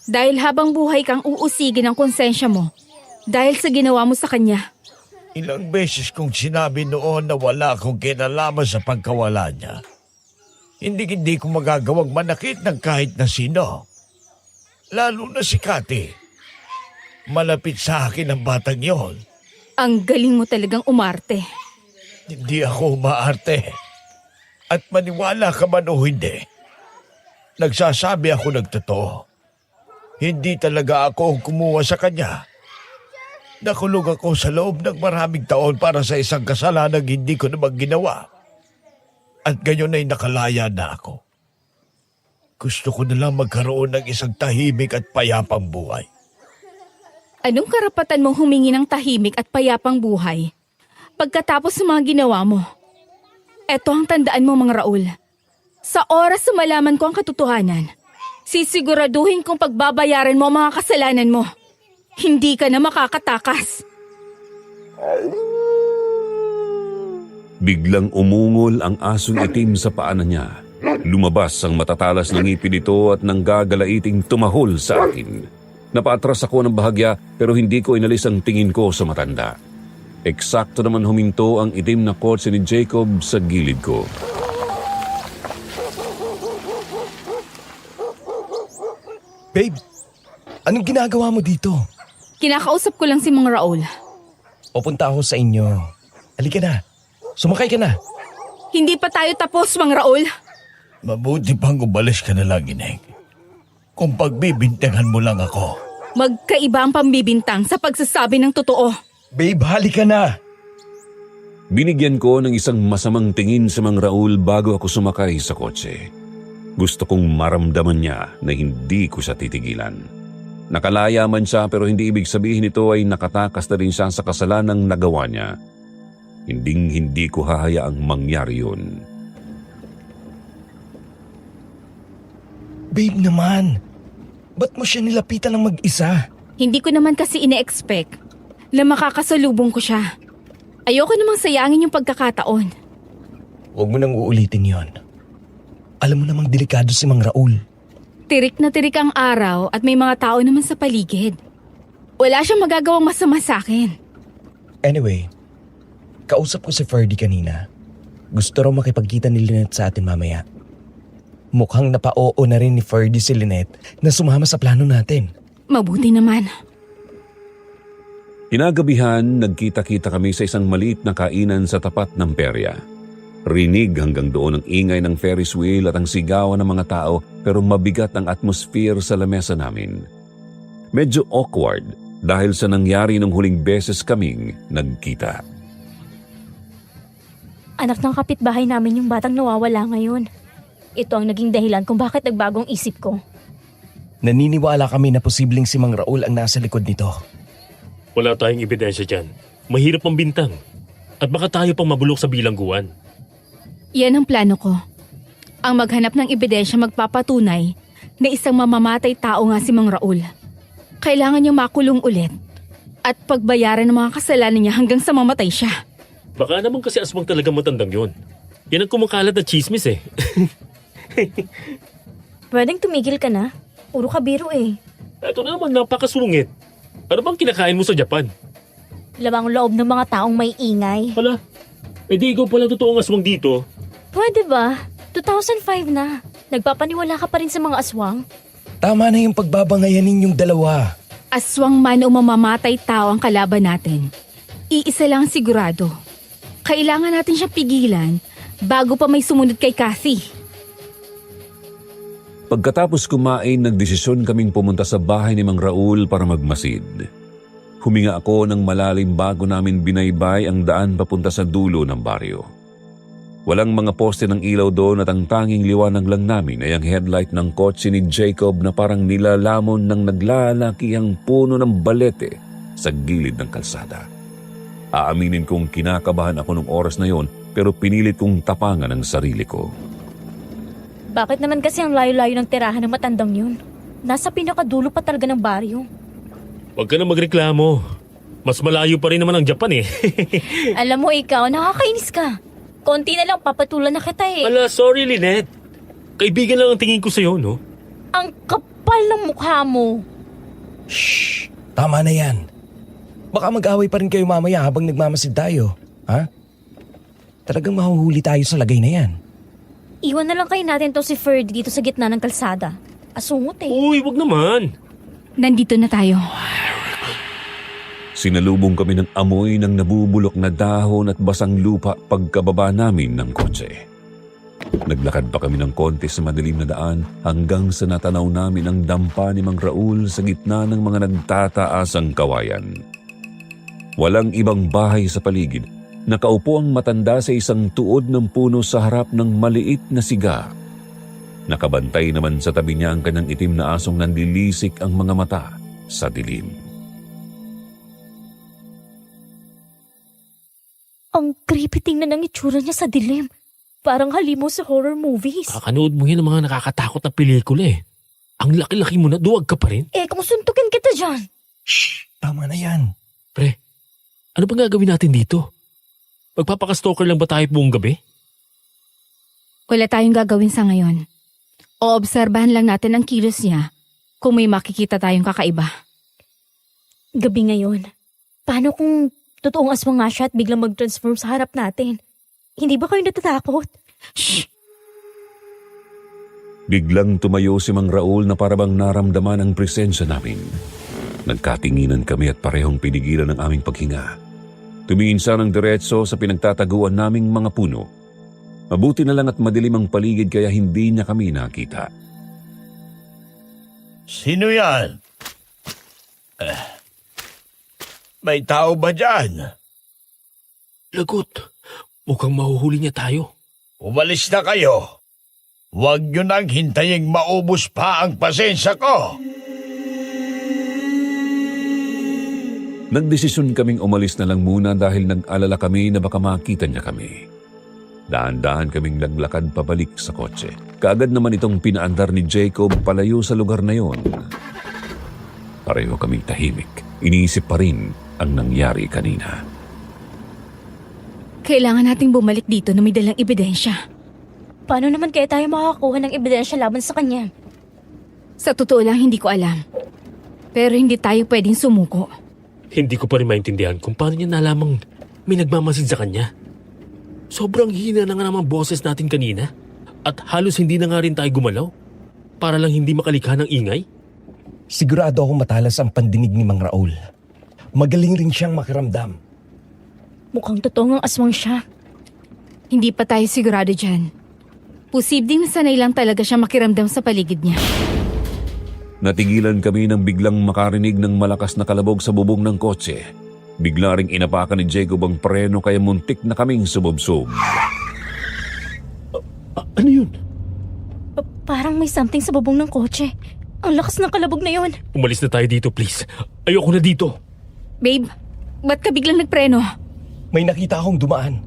Dahil habang buhay kang uusigin ang konsensya mo dahil sa ginawa mo sa kanya. Ilang beses kong sinabi noon na wala akong kinalaman sa pagkawala niya. Hindi ko magagawang manakit ng kahit na sino. Lalo na si Cathy. Malapit sa akin ang batang yon. Ang galing mo talagang umarte. Hindi ako umaarte. At maniwala ka man o hindi, nagsasabi ako ng totoo. Hindi talaga ako ang kumuha sa kanya. Nakulong ako sa loob ng maraming taon para sa isang kasalanang hindi ko naman ginawa. At gayon ay nakalaya na ako. Gusto ko na lang magkaroon ng isang tahimik at payapang buhay. Anong karapatan mong humingi ng tahimik at payapang buhay pagkatapos ng mga ginawa mo? Eto ang tandaan mo, Mang Raul. Sa oras na malaman ko ang katotohanan, sisiguraduhin kong pagbabayaran mo ang mga kasalanan mo. Hindi ka na makakatakas. Biglang umungol ang asong itim sa paanan niya. Lumabas ang matatalas ng ngipin nito at nanggagalaiting tumahol sa akin. Napaatras ako ng bahagya pero hindi ko inalis ang tingin ko sa matanda. Eksakto naman huminto ang itim na kotse ni Jacob sa gilid ko. Babe, anong ginagawa mo dito? Kinakausap ko lang si Mang Raul. Pupunta ako sa inyo. Halika na. Sumakay ka na. Hindi pa tayo tapos, Mang Raul. Mabuti pang umalis ka na lang, Ineng. Kung pagbibintangan mo lang ako. Magkaiba ang pambibintang sa pagsasabi ng totoo. Babe, halika na. Binigyan ko ng isang masamang tingin sa Mang Raul bago ako sumakay sa kotse. Gusto kong maramdaman niya na hindi ko siya titigilan. Nakalaya man siya pero hindi ibig sabihin nito ay nakatakas na rin siya sa kasalanang nagawa niya. Hindi ko hahayaang mangyari yun. Babe naman, ba't mo siya nilapitan ng mag-isa? Hindi ko naman kasi ine-expect na makakasalubong ko siya. Ayoko namang sayangin yung pagkakataon. Huwag mo nang uulitin yon. Alam mo namang delikado si Mang Raul. Tirik na tirik ang araw at may mga tao naman sa paligid. Wala siyang magagawang masama sa akin. Anyway, kausap ko si Ferdy kanina. Gusto raw makipagkita ni Lynette sa atin mamaya. Mukhang napa-oo na rin ni Ferdy si Lynette na sumama sa plano natin. Mabuti naman. Kinagabihan, nagkita-kita kami sa isang maliit na kainan sa tapat ng perya. Rinig hanggang doon ang ingay ng Ferris wheel at ang sigawan ng mga tao pero mabigat ang atmosphere sa lamesa namin. Medyo awkward dahil sa nangyari nung huling beses kaming nagkita. Anak ng kapitbahay namin yung batang nawawala ngayon. Ito ang naging dahilan kung bakit nagbagong isip ko. Naniniwala kami na posibleng si Mang Raul ang nasa likod nito. Wala tayong ebidensya dyan. Mahirap ang bintang. At baka tayo pang mabulok sa bilangguan. Yan ang plano ko. Ang maghanap ng ebidensya magpapatunay na isang mamamatay tao nga si Mang Raul. Kailangan niyang makulong ulit at pagbayaran ng mga kasalanan niya hanggang sa mamatay siya. Baka naman kasi aswang talagang matandang yon. Yan ang kumakalat na chismis eh. Pwedeng tumigil ka na. Puro ka biro eh. Ito naman, napakasungit. Ano bang kinakain mo sa Japan? Lamang loob ng mga taong may ingay. Hala, di ikaw pala totoong aswang dito. Pwede ba? 2005 na. Nagpapaniwala ka pa rin sa mga aswang? Tama na yung pagbabangayan ninyong dalawa. Aswang man o mamamatay tao ang kalaban natin. Iisa lang sigurado. Kailangan natin siyang pigilan bago pa may sumunod kay Cathy. Pagkatapos kumain, nagdesisyon kaming pumunta sa bahay ni Mang Raul para magmasid. Huminga ako ng malalim bago namin binaybay ang daan papunta sa dulo ng baryo. Walang mga poste ng ilaw doon at ang tanging liwanag lang namin ay ang headlight ng kotse ni Jacob na parang nilalamon ng naglalakihang puno ng balete sa gilid ng kalsada. Aaminin kong kinakabahan ako nung oras na yon pero pinilit kong tapangan ang sarili ko. Bakit naman kasi ang layo-layo ng tirahan ng matandang yun? Nasa pinakadulo pa talaga ng baryo. Huwag ka na magreklamo. Mas malayo pa rin naman ang Japan eh. Alam mo ikaw, nakakainis ka. Konti na lang papatulan na kita eh. Ala, sorry Lynette. Kaibigan lang ang tingin ko sa'yo, no? Ang kapal ng mukha mo. Shh! Tama na yan. Baka mag-away pa rin kayo mamaya habang nagmamasid tayo. Ha? Talagang mahuhuli tayo sa lagay na yan. Iwan na lang kayo natin to si Ferdy dito sa gitna ng kalsada. Asungot eh. Uy, wag naman. Nandito na tayo. Sinalubong kami ng amoy ng nabubulok na dahon at basang lupa pagkababa namin ng kotse. Naglakad pa kami ng konti sa madilim na daan hanggang sa natanaw namin ang dampa ni Mang Raul sa gitna ng mga nagtataasang kawayan. Walang ibang bahay sa paligid. Nakaupo ang matanda sa isang tuod ng puno sa harap ng maliit na siga. Nakabantay naman sa tabi niya ang kanyang itim na asong nanlilisik ang mga mata sa dilim. Ang creepy tingnan ng itsura niya sa dilim. Parang halimo sa horror movies. Kakanood mo yun ng mga nakakatakot na pelikula eh. Ang laki-laki mo na, duwag ka pa rin. Eh, kung suntukin kita dyan. Tama na yan. Pre, ano bang gagawin natin dito? Magpapaka-stalker lang ba tayo buong gabi? Wala tayong gagawin sa ngayon. Oobserbahan lang natin ang kilos niya kung may makikita tayong kakaiba. Gabi ngayon. Paano kung totoong aswang nga siya at biglang mag-transform sa harap natin? Hindi ba kayo natatakot? Shh! Biglang tumayo si Mang Raul na parabang naramdaman ang presensya namin. Nagkatinginan kami at parehong pinigilan ang aming paghinga. Tumingin siya ng diretso sa pinagtataguan naming mga puno. Mabuti na lang at madilim ang paligid kaya hindi niya kami nakita. Sino yan? May tao ba dyan? Lagot, mukhang mahuhuli niya tayo. Umalis na kayo. Huwag nyo nang hintaying maubos pa ang pasensya ko. Nagdesisyon kaming umalis na lang muna dahil nag-alala kami na baka makita niya kami. Daan-daan kaming naglakad pabalik sa kotse. Kaagad naman itong pinaandar ni Jacob palayo sa lugar na yon. Pareho kaming tahimik. Iniisip pa rin ang nangyari kanina. Kailangan nating bumalik dito na may dalang ebidensya. Paano naman kaya tayo makakakuha ng ebidensya laban sa kanya? Sa totoo lang, hindi ko alam. Pero hindi tayo pwedeng sumuko. Hindi ko pa rin maintindihan kung paano niya nalamang may nagmamasid sa kanya. Sobrang hina na nga naman boses natin kanina. At halos hindi na nga rin tayo gumalaw. Para lang hindi makalikha ng ingay. Sigurado akong matalas ang pandinig ni Mang Raul. Magaling rin siyang makiramdam. Mukhang totoo ang aswang siya. Hindi pa tayo sigurado dyan. Posibleng sanay lang talaga siya makiramdam sa paligid niya. Natigilan kami nang biglang makarinig ng malakas na kalabog sa bubong ng kotse. Bigla ring inapakan ni Jacob ang preno kaya muntik na kaming subobsob. Ano yun? Parang may something sa bubong ng kotse. Ang lakas ng kalabog na yon. Umalis na tayo dito, please. Ayoko na dito. Babe, ba't ka biglang nagpreno? May nakita akong dumaan.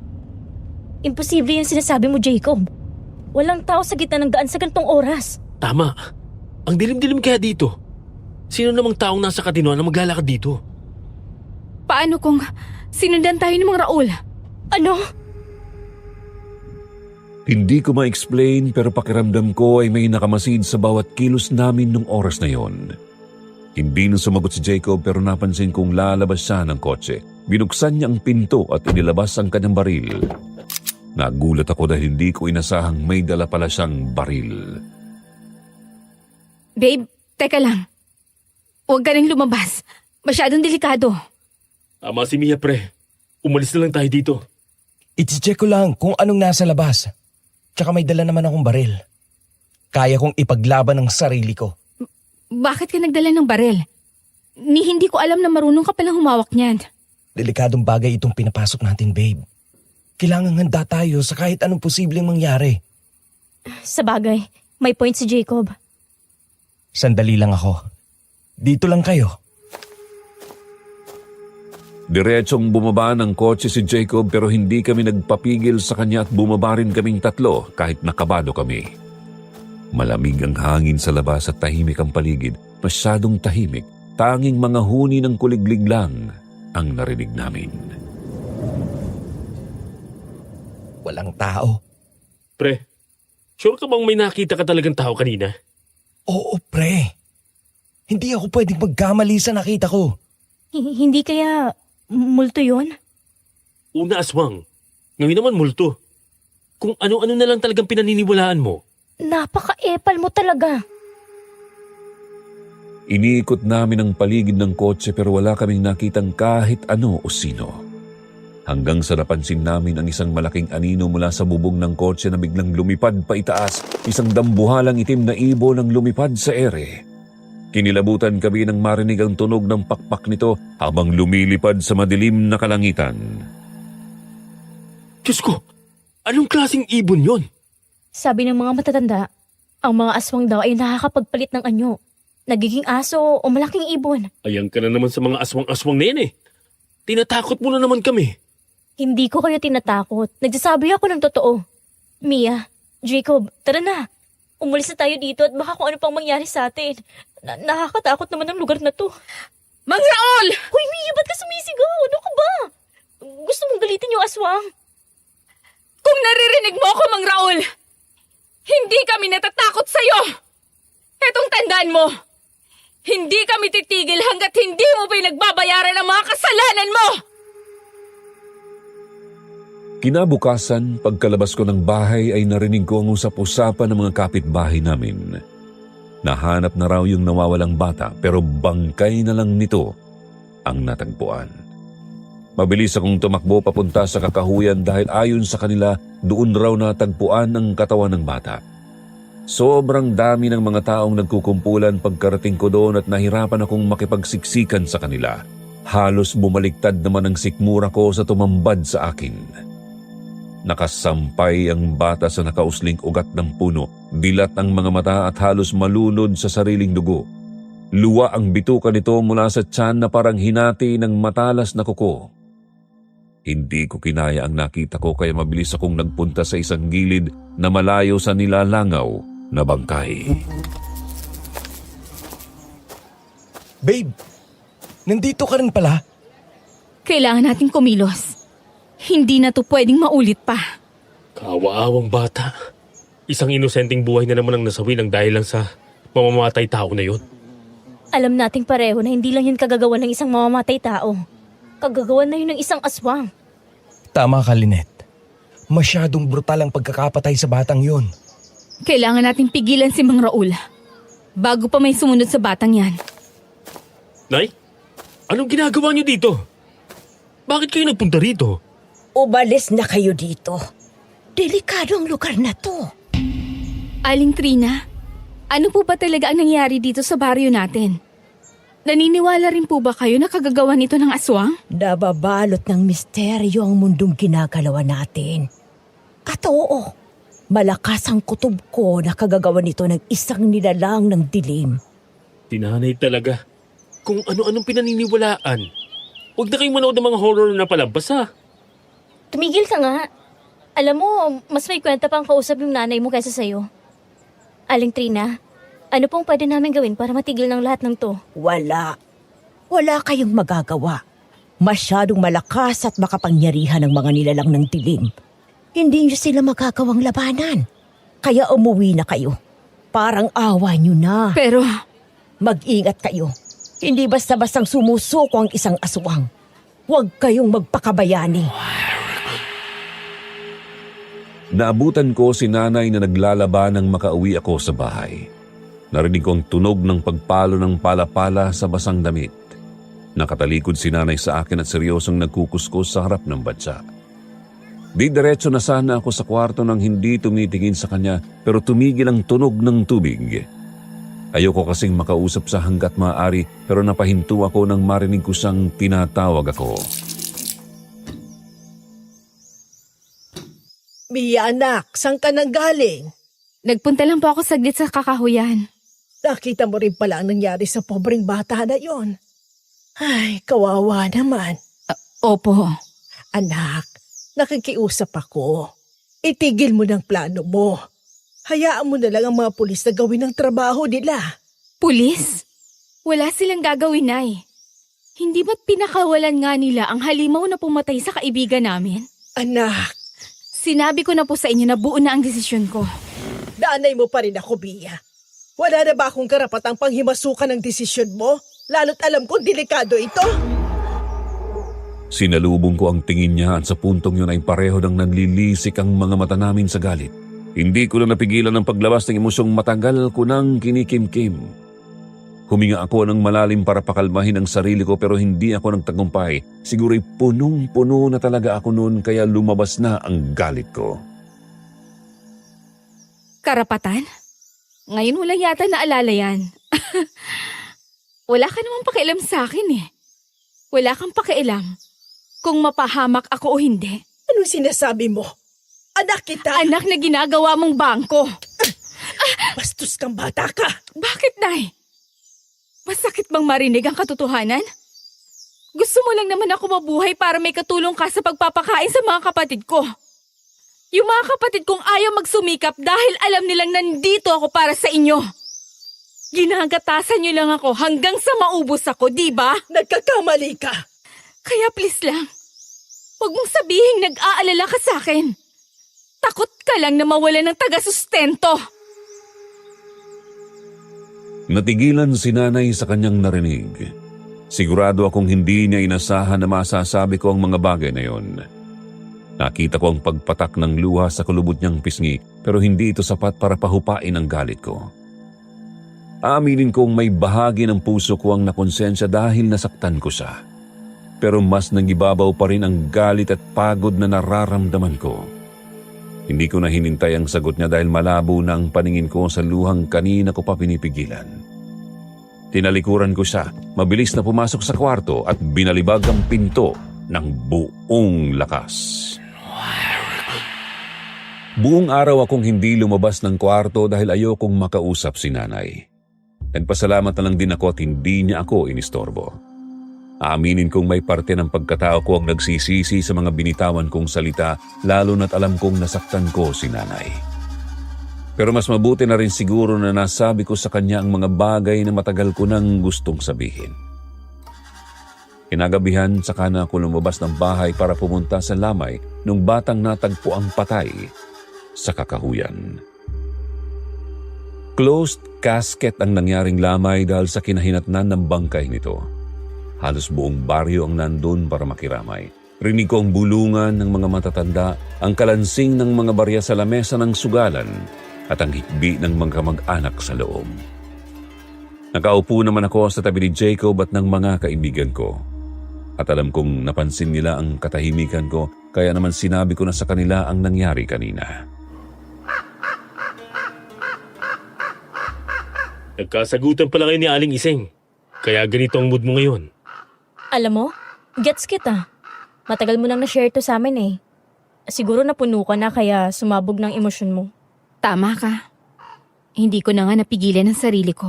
Imposible yung sinasabi mo, Jacob. Walang tao sa gitna ng daan sa gantong oras. Tama. Ang dilim-dilim kaya dito. Sino namang taong nasa katinoan na maglalakad dito? Paano kung sinundan tayo ni Mang Raul? Ano? Hindi ko ma-explain pero pakiramdam ko ay may nakamasid sa bawat kilos namin nung oras na yon. Hindi na sumagot si Jacob pero napansin kong lalabas siya ng kotse. Binuksan niya ang pinto at inilabas ang kanyang baril. Nagulat ako dahil hindi ko inasahang may dala pala siyang baril. Babe, teka lang. Huwag ka nang lumabas. Masyadong delikado. Tama si Mia, pre. Umalis na lang tayo dito. I-check ko lang kung anong nasa labas. Tsaka may dala naman akong baril. Kaya kong ipaglaban ang sarili ko. Bakit ka nagdala ng baril? Hindi ko alam na marunong ka palang humawak niyan. Delikadong bagay itong pinapasok natin, babe. Kailangan handa tayo sa kahit anong posibleng mangyari. Sa bagay, may point si Jacob. Sandali lang ako. Dito lang kayo. Diretsong bumaba ng kotse si Jacob pero hindi kami nagpapigil sa kanya at bumaba rin kaming tatlo kahit nakabado kami. Malamig ang hangin sa labas at tahimik ang paligid. Masyadong tahimik. Tanging mga huni ng kuliglig lang ang narinig namin. Walang tao. Pre, sure ka bang may nakita ka talagang tao kanina? Oo, pre. Hindi ako pwedeng magkamali sa nakita ko. Hindi kaya multo yon? Una aswang. Ngayon naman multo. kung ano-ano na lang talagang pinaniniwalaan mo. Napaka-epal mo talaga. Iniikot namin ang paligid ng kotse pero wala kaming nakitang kahit ano o sino. Hanggang sa napansin namin ang isang malaking anino mula sa bubong ng kotse na biglang lumipad pa itaas. Isang dambuhalang itim na ibon ang lumipad sa ere. Kinilabutan kami nang marinig ang tunog ng pakpak nito habang lumilipad sa madilim na kalangitan. Diyos ko, anong klaseng ibon yon? Sabi ng mga matatanda, ang mga aswang daw ay nakakapagpalit ng anyo. Nagiging aso o malaking ibon. Ayan ka na naman sa mga aswang-aswang na yan eh. Tinatakot mo na naman kami. Hindi ko kayo tinatakot. Nagsasabi ako ng totoo. Mia, Jacob, tara na. Umalis na tayo dito at baka kung ano pang mangyari sa atin. Nakakatakot naman ang lugar na to. Mang Raul! Hoy Mia, ba't ka sumisigaw? Ano ka ba? Gusto mong galitin yung aswang? Kung naririnig mo ako, Mang Raul, hindi kami natatakot sa'yo. Etong tandaan mo, hindi kami titigil hanggat hindi mo pinagbabayaran ang mga kasalanan mo. Kinabukasan, pagkalabas ko ng bahay ay narinig ko ang usap-usapan ng mga kapitbahay namin. Nahanap na raw yung nawawalang bata pero bangkay na lang nito ang natagpuan. Mabilis akong tumakbo papunta sa kakahuyan dahil ayon sa kanila doon raw natagpuan ang katawan ng bata. Sobrang dami ng mga taong nagkukumpulan pagkarating ko doon at nahirapan akong makipagsiksikan sa kanila. Halos bumaliktad naman ang sikmura ko sa tumambad sa akin. Nakasampay ang bata sa nakausling ugat ng puno, dilat ang mga mata at halos malunod sa sariling dugo. Luwa ang bituka nito mula sa tiyan na parang hinati ng matalas na kuko. Hindi ko kinaya ang nakita ko kaya mabilis akong nagpunta sa isang gilid na malayo sa nilalangaw na bangkay. Babe, nandito ka rin pala. Kailangan natin kumilos. Hindi na to pwedeng maulit pa. Kawaawang bata. Isang inosenteng buhay na naman ang nasawi ng dahil lang sa mamamatay tao na yon. Alam nating pareho na hindi lang yun kagagawa ng isang mamamatay tao. Kagagawa na yun ng isang aswang. Tama ka, Lynette. Masyadong brutal ang pagkakapatay sa batang yun. Kailangan natin pigilan si Mang Raul bago pa may sumunod sa batang yan. Nay, anong ginagawa niyo dito? Bakit kayo nagpunta rito? Umalis na kayo dito. Delikado ang lugar na to. Aling Trina, ano po ba talaga ang nangyari dito sa baryo natin? Naniniwala rin po ba kayo na kagagawa nito ng aswang? Nababalot ng misteryo ang mundong ginagalawan natin. At oo, malakas ang kutob ko na kagagawa nito ng isang nilalang ng dilim. Tinanay talaga. Kung ano-anong pinaniniwalaan. Huwag na kayong manood ng mga horror na palabas ha. Tumigil ka nga. Alam mo, mas may kwenta pang kausap yung nanay mo kaysa sa'yo. Aling Trina, ano pong pwede namin gawin para matigil ng lahat ng to? Wala. Wala kayong magagawa. Masyadong malakas at makapangyarihan ang mga nilalang ng dilim. Hindi niyo sila magagawang labanan. Kaya umuwi na kayo. Parang awa niyo na. Pero Mag-ingat kayo. Hindi basta-bastang sumusuko ang isang aswang. Huwag kayong magpakabayani. Naabutan ko si nanay na naglalaba nang makauwi ako sa bahay. Narinig ko ang tunog ng pagpalo ng pala-pala sa basang damit. Nakatalikod si nanay sa akin at seryosong nagkukuskus sa harap ng batsa. Diretso na sana ako sa kwarto nang hindi tumitingin sa kanya pero tumigil ang tunog ng tubig. Ayoko kasing makausap sa hanggat maaari pero napahinto ako nang marinig ko siyang tinatawag ako. Mia anak, saan ka nang galing? nagpunta lang po ako saglit sa kakahuyan. Nakita mo rin pala ang nangyari sa pobreng bata na yon. Ay, kawawa naman. Opo. Anak, nakikiusap ako. Itigil mo ng plano mo. Hayaan mo na lang ang mga pulis na gawin ang trabaho nila. Pulis? Wala silang gagawin, Nay. Hindi ba't pinakawalan nga nila ang halimaw na pumatay sa kaibigan namin? Anak, Sinabi ko na po sa inyo na buo na ang desisyon ko. daanay mo pa rin ako, Bia. Wala na ba akong karapatang panghimasukan ng desisyon mo? Lalo't alam kong delikado ito. Sinalubong ko ang tingin niya at sa puntong yun ay pareho ng nanlilisik ang mga mata namin sa galit. Hindi ko na napigilan ang paglabas ng emosyong matagal ko nang kinikimkim. Huminga ako ng malalim para pakalmahin ang sarili ko pero hindi ako nagtagumpay. Siguro'y punong-puno na talaga ako noon kaya lumabas na ang galit ko. Karapatan? Ngayon wala yata naalala yan. Wala ka namang pakialam sa akin eh. Wala kang pakialam kung mapahamak ako o hindi. Anong sinasabi mo? Anak kita! Anak na ginagawa mong bangko. Bastos kang bata ka! Bakit, Nay? Masakit bang marinig ang katotohanan? Gusto mo lang naman ako mabuhay para may katulong ka sa pagpapakain sa mga kapatid ko. Yung mga kapatid kong ayaw magsumikap dahil alam nilang nandito ako para sa inyo. Ginagatasan niyo lang ako hanggang sa maubos ako, di ba? Nagkakamali ka! Kaya please lang, huwag mong sabihing nag-aalala ka sa akin. Takot ka lang na mawala ng taga-sustento. Natigilan si nanay sa kanyang narinig. Sigurado akong hindi niya inasahan na masasabi ko ang mga bagay na yon. Nakita ko ang pagpatak ng luha sa kulubot niyang pisngi pero hindi ito sapat para pahupain ang galit ko. Aaminin kong may bahagi ng puso ko ang nakonsensya dahil nasaktan ko siya. Pero mas nagibabaw pa rin ang galit at pagod na nararamdaman ko. Hindi ko na hinintay ang sagot niya dahil malabo na ang paningin ko sa luhang kanina ko pa pinipigilan. Tinalikuran ko siya, mabilis na pumasok sa kwarto at binalibag ang pinto ng buong lakas. Buong araw akong hindi lumabas ng kwarto dahil ayokong makausap si nanay. Nagpasalamat na lang din ako at hindi niya ako inistorbo. Aaminin kong may parte ng pagkatao ko ang nagsisisi sa mga binitawan kong salita lalo na't alam kong nasaktan ko si nanay. Pero mas mabuti na rin siguro na nasabi ko sa kanya ang mga bagay na matagal ko nang gustong sabihin. Kinagabihan saka na ako lumabas ng bahay para pumunta sa lamay nung batang natagpo ang patay sa kakahuyan. Closed casket ang nangyaring lamay dahil sa kinahinatnan ng bangkay nito. Halos buong baryo ang nandun para makiramay. Rinig ko ang bulungan ng mga matatanda, ang kalansing ng mga barya sa lamesa ng sugalan at ang hikbi ng mga mag-anak sa loob. Nakaupo naman ako sa tabi ni Jacob at ng mga kaibigan ko. At alam kong napansin nila ang katahimikan ko kaya naman sinabi ko na sa kanila ang nangyari kanina. Nagkasagutan pala kayo ni Aling Iseng. Kaya ganito ang mood mo ngayon. Alam mo, gets kita. Matagal mo nang na-share to sa amin eh. Siguro napuno ka na kaya sumabog ng emosyon mo. Tama ka. Hindi ko na nga napigilan ang sarili ko.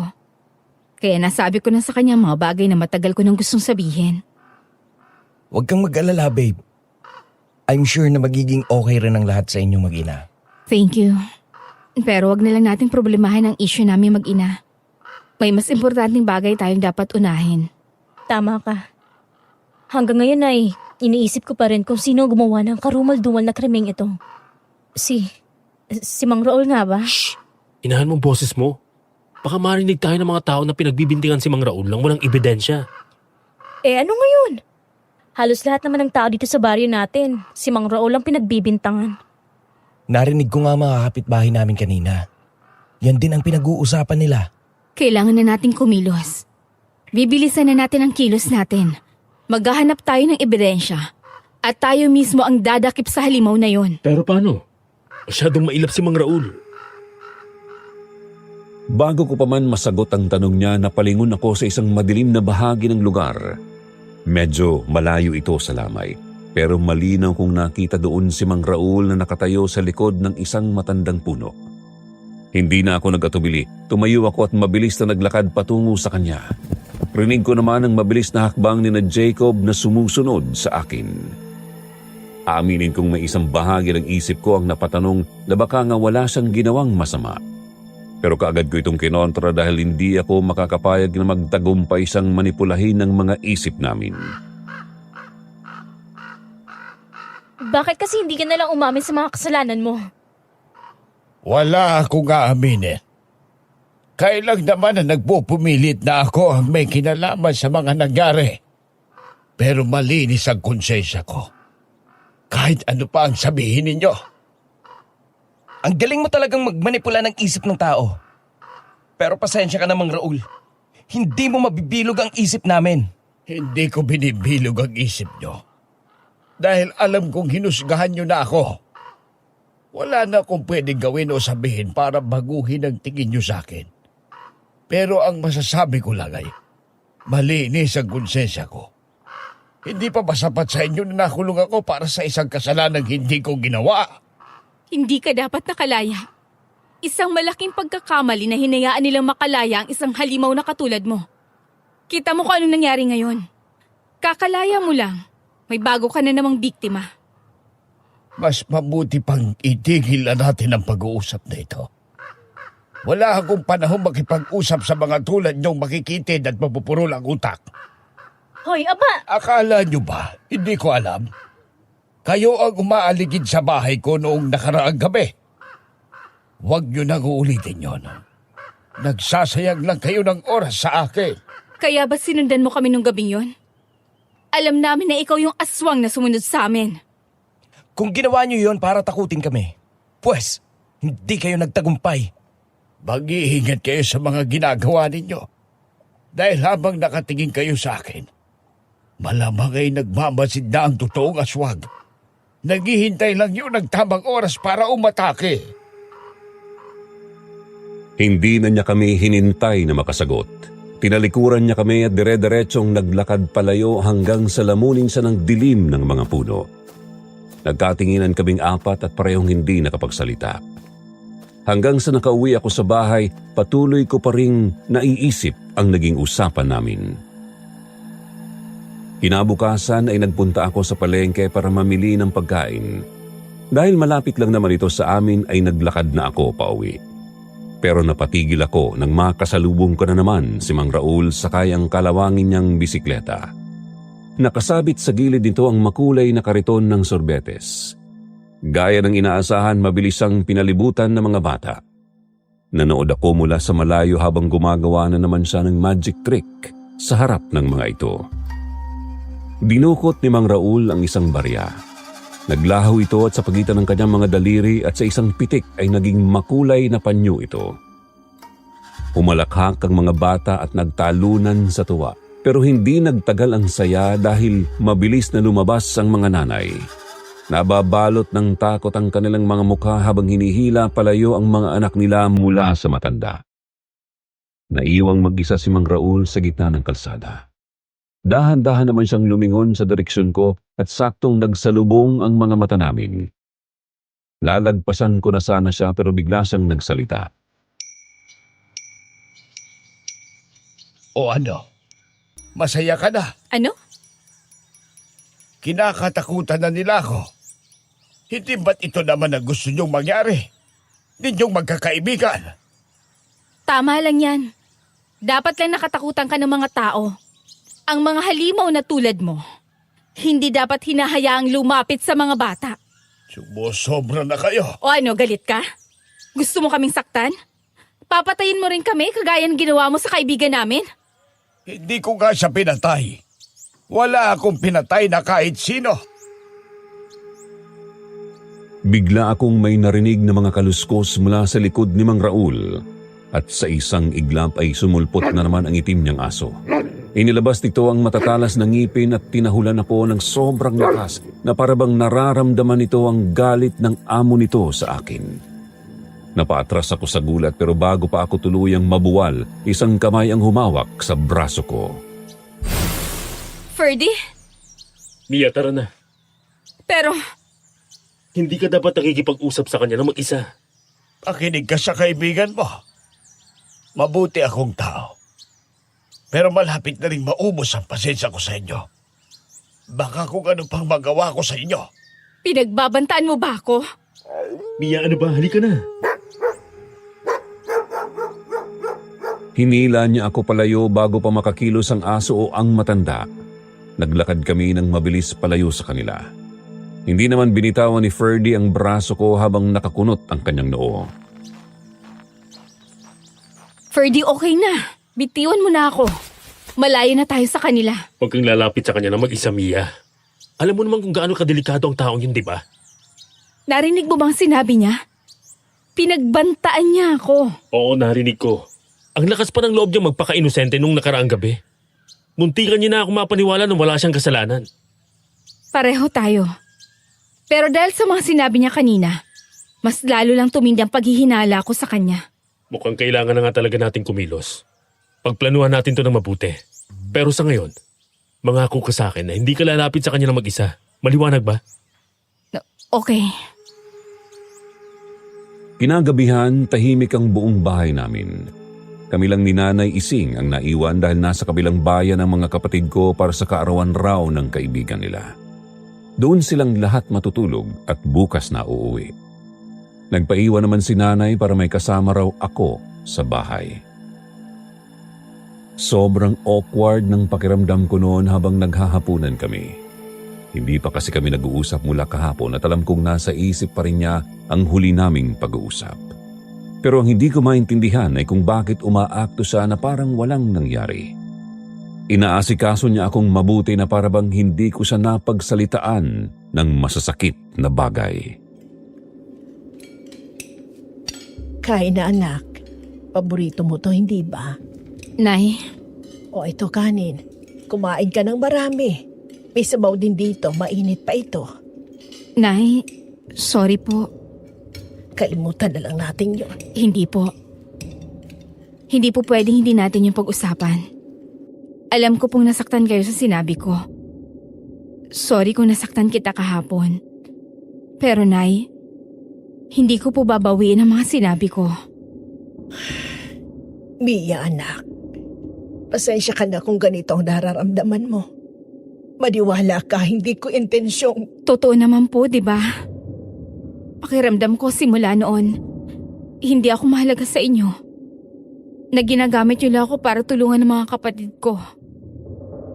Kaya nasabi ko na sa kanya mga bagay na matagal ko nang gustong sabihin. Huwag kang mag-alala, babe. I'm sure na magiging okay rin ang lahat sa inyong mag-ina. Thank you. Pero wag na lang nating problemahin ang issue namin mag-ina. May mas importanteng bagay tayong dapat unahin. Tama ka. Hanggang ngayon ay iniisip ko pa rin kung sino gumawa ng karumal-dumal na krimeng ito. Si Mang Raul nga ba? Shh! Inahan mo boses mo. Baka marinig tayo ng mga tao na pinagbibintingan si Mang Raul lang walang ebidensya. Ano ngayon? Halos lahat naman ng tao dito sa baryo natin. Si Mang Raul ang pinagbibintangan. Narinig ko nga mga kapitbahay namin kanina. Yan din ang pinag-uusapan nila. Kailangan na nating kumilos. Bibilisan na natin ang kilos natin. Maghahanap tayo ng ebidensya. At tayo mismo ang dadakip sa halimaw na yon. Pero paano? Masyadong mailap si Mang Raul. Bago ko pa man masagot ang tanong niya, napalingon ako sa isang madilim na bahagi ng lugar. Medyo malayo ito sa lamay. Pero malinaw kong nakita doon si Mang Raul na nakatayo sa likod ng isang matandang puno. Hindi na ako nag-atubili. Tumayo ako at mabilis na naglakad patungo sa kanya. Rinig ko naman ang mabilis na hakbang ni na Jacob na sumusunod sa akin. Aaminin kong may isang bahagi ng isip ko ang napatanong na baka nga wala siyang ginawang masama. Pero kaagad ko itong kinontra dahil hindi ako makakapayag na magtagumpay siyang manipulahin ng mga isip namin. Bakit kasi hindi ka nalang umamin sa mga kasalanan mo? Wala akong aaminin. Kailang naman na nagpupumilit na ako ang may kinalaman sa mga nangyari. Pero malinis ang konsensya ko. Kahit ano pa ang sabihin ninyo. Ang galing mo talagang magmanipula ng isip ng tao. Pero pasensya ka namang Raul. Hindi mo mabibilog ang isip namin. Hindi ko binibilog ang isip nyo. Dahil alam kong hinusgahan nyo na ako. Wala na akong pwedeng gawin o sabihin para baguhin ang tingin nyo sa akin. Pero ang masasabi ko lang ay, malinis ang konsensya ko. Hindi pa ba sapat sa inyo na nakulong ako para sa isang kasalanang hindi ko ginawa? Hindi ka dapat nakalaya. Isang malaking pagkakamali na hinayaan nilang makalaya ang isang halimaw na katulad mo. Kita mo kung anong nangyari ngayon. Kakalaya mo lang. May bago ka na namang biktima. Mas mabuti pang itigil na natin ang pag-uusap na ito. Wala akong panahon makipag-usap sa mga tulad niyong makikitid at mapupurol ang utak. Hoy, aba! Akala niyo ba? Hindi ko alam. Kayo ang umaaligid sa bahay ko noong nakaraang gabi. Huwag niyo nang uulitin yon. Nagsasayang lang kayo ng oras sa akin. Kaya ba sinundan mo kami nung gabing yon? Alam namin na ikaw yung aswang na sumunod sa amin. Kung ginawa niyo yon para takutin kami, pues, hindi kayo nagtagumpay. Mag-iingat kayo sa mga ginagawa ninyo. Dahil habang nakatingin kayo sa akin, malamang ay nagmamasid na ang totoong aswang. Naghihintay lang yun ng tamang oras para umatake. Hindi na niya kami hinintay na makasagot. Tinalikuran niya kami at dire-diretsong naglakad palayo hanggang sa lamunin siya ng dilim ng mga puno. Nagkatinginan kaming apat at parehong hindi nakapagsalita. Hanggang sa nakauwi ako sa bahay, patuloy ko pa ring naiisip ang naging usapan namin. Kinabukasan ay nagpunta ako sa palengke para mamili ng pagkain. Dahil malapit lang naman ito sa amin ay naglakad na ako pauwi. Pero napatigil ako nang makasalubong ko na naman si Mang Raul sakay ang kalawangin niyang bisikleta. Nakasabit sa gilid nito ang makulay na kariton ng sorbetes. Gaya ng inaasahan, mabilis ang pinalibutan ng mga bata. Nanood ako mula sa malayo habang gumagawa na naman siya ng magic trick sa harap ng mga ito. Dinukot ni Mang Raul ang isang barya. Naglaho ito at sa pagitan ng kanyang mga daliri at sa isang pitik ay naging makulay na panyo ito. Humalakhak ang mga bata at nagtalunan sa tuwa. Pero hindi nagtagal ang saya dahil mabilis na lumabas ang mga nanay. Nababalot ng takot ang kanilang mga mukha habang hinihila palayo ang mga anak nila mula sa matanda. Naiwang mag-isa si Mang Raul sa gitna ng kalsada. Dahan-dahan naman siyang lumingon sa direksyon ko at saktong nagsalubong ang mga mata namin. Lalagpasan ko na sana siya pero bigla siyang nagsalita. O ano? Masaya ka na? Ano? Kinakatakutan na nila ako. Hindi ba't ito naman ang gusto niyong mangyari? Ninyong magkakaibigan. Tama lang yan. Dapat lang nakatakutan ka ng mga tao. Ang mga halimaw na tulad mo, hindi dapat hinahayaang lumapit sa mga bata. Sumusobra na kayo. O ano, galit ka? Gusto mo kaming saktan? Papatayin mo rin kami kagaya ng ginawa mo sa kaibigan namin? Hindi ko nga siya pinatay. Wala akong pinatay na kahit sino. Bigla akong may narinig na mga kaluskos mula sa likod ni Mang Raul at sa isang iglap ay sumulpot na naman ang itim niyang aso. Inilabas nito ang matatalas na ngipin at tinahulan ako ng sobrang lakas na parabang nararamdaman nito ang galit ng amo nito sa akin. Napaatras ako sa gulat pero bago pa ako tuluyang mabuwal, isang kamay ang humawak sa braso ko. Ferdy? Mia, tara na. Pero, Hindi ka dapat nakikipag-usap sa kanya ng mag-isa. Pakinig ka sa kaibigan mo. Mabuti akong tao. Pero malapit na rin maubos ang pasensya ko sa inyo. Baka kung ano pang magawa ko sa inyo. pinagbabantaan mo ba ako? Mia, ano ba? Halika na. Hinila niya ako palayo bago pa makakilos ang aso o ang matanda. Naglakad kami ng mabilis palayo sa kanila. Hindi naman binitawan ni Ferdy ang braso ko habang nakakunot ang kanyang noo. Ferdy, okay na. Bitiwan mo na ako. Malayo na tayo sa kanila. Huwag kang lalapit sa kanya na mag-isa, Mia. Alam mo naman kung gaano kadelikado ang taong yun, di ba? Narinig mo bang sinabi niya? Pinagbantaan niya ako. Oo, narinig ko. Ang lakas pa ng loob niya magpaka-inosente nung nakaraang gabi. Muntikan niya na ako mapaniwala nung wala siyang kasalanan. Pareho tayo. Pero dahil sa mga sinabi niya kanina, mas lalo lang tumindi ang paghihinala ko sa kanya. Mukhang kailangan na nga talaga nating kumilos. Pagplanuhan natin to ng mabuti. Pero sa ngayon, mangako ka sa akin na hindi ka lalapit sa kanya na mag-isa. Maliwanag ba? Okay. Kinagabihan, tahimik ang buong bahay namin. Kami lang ni Nanay Ising ang naiwan dahil nasa kabilang bayan ang mga kapatid ko para sa kaarawan raw ng kaibigan nila. Doon silang lahat matutulog at bukas na uuwi. Nagpaiwan naman si Nanay para may kasama raw ako sa bahay. Sobrang awkward ng pakiramdam ko noon habang naghahapunan kami. Hindi pa kasi kami nag-uusap mula kahapon at alam kong nasa isip pa rin niya ang huli naming pag-uusap. Pero ang hindi ko maintindihan ay kung bakit umaakto siya na parang walang nangyari. Inaasikaso niya akong mabuti na parabang hindi ko siya napagsalitaan ng masasakit na bagay. Kain na anak. Paborito mo to, hindi ba? Nay, O ito kanin. Kumain ka ng marami. May sabaw din dito, mainit pa ito. Nay, sorry po. Kalimutan na lang natin yon. Hindi po. Hindi po pwedeng hindi natin yung pag-usapan. Alam ko pong nasaktan kayo sa sinabi ko. Sorry kung nasaktan kita kahapon. Pero Nay, hindi ko po babawiin ang mga sinabi ko. Mia, anak. Pasensya ka na kung ganito ang nararamdaman mo. Maniwala ka, hindi ko intensyong... Totoo naman po, di ba? Pakiramdam ko simula noon, hindi ako mahalaga sa inyo. Na ginagamit niyo lang ako para tulungan ng mga kapatid ko.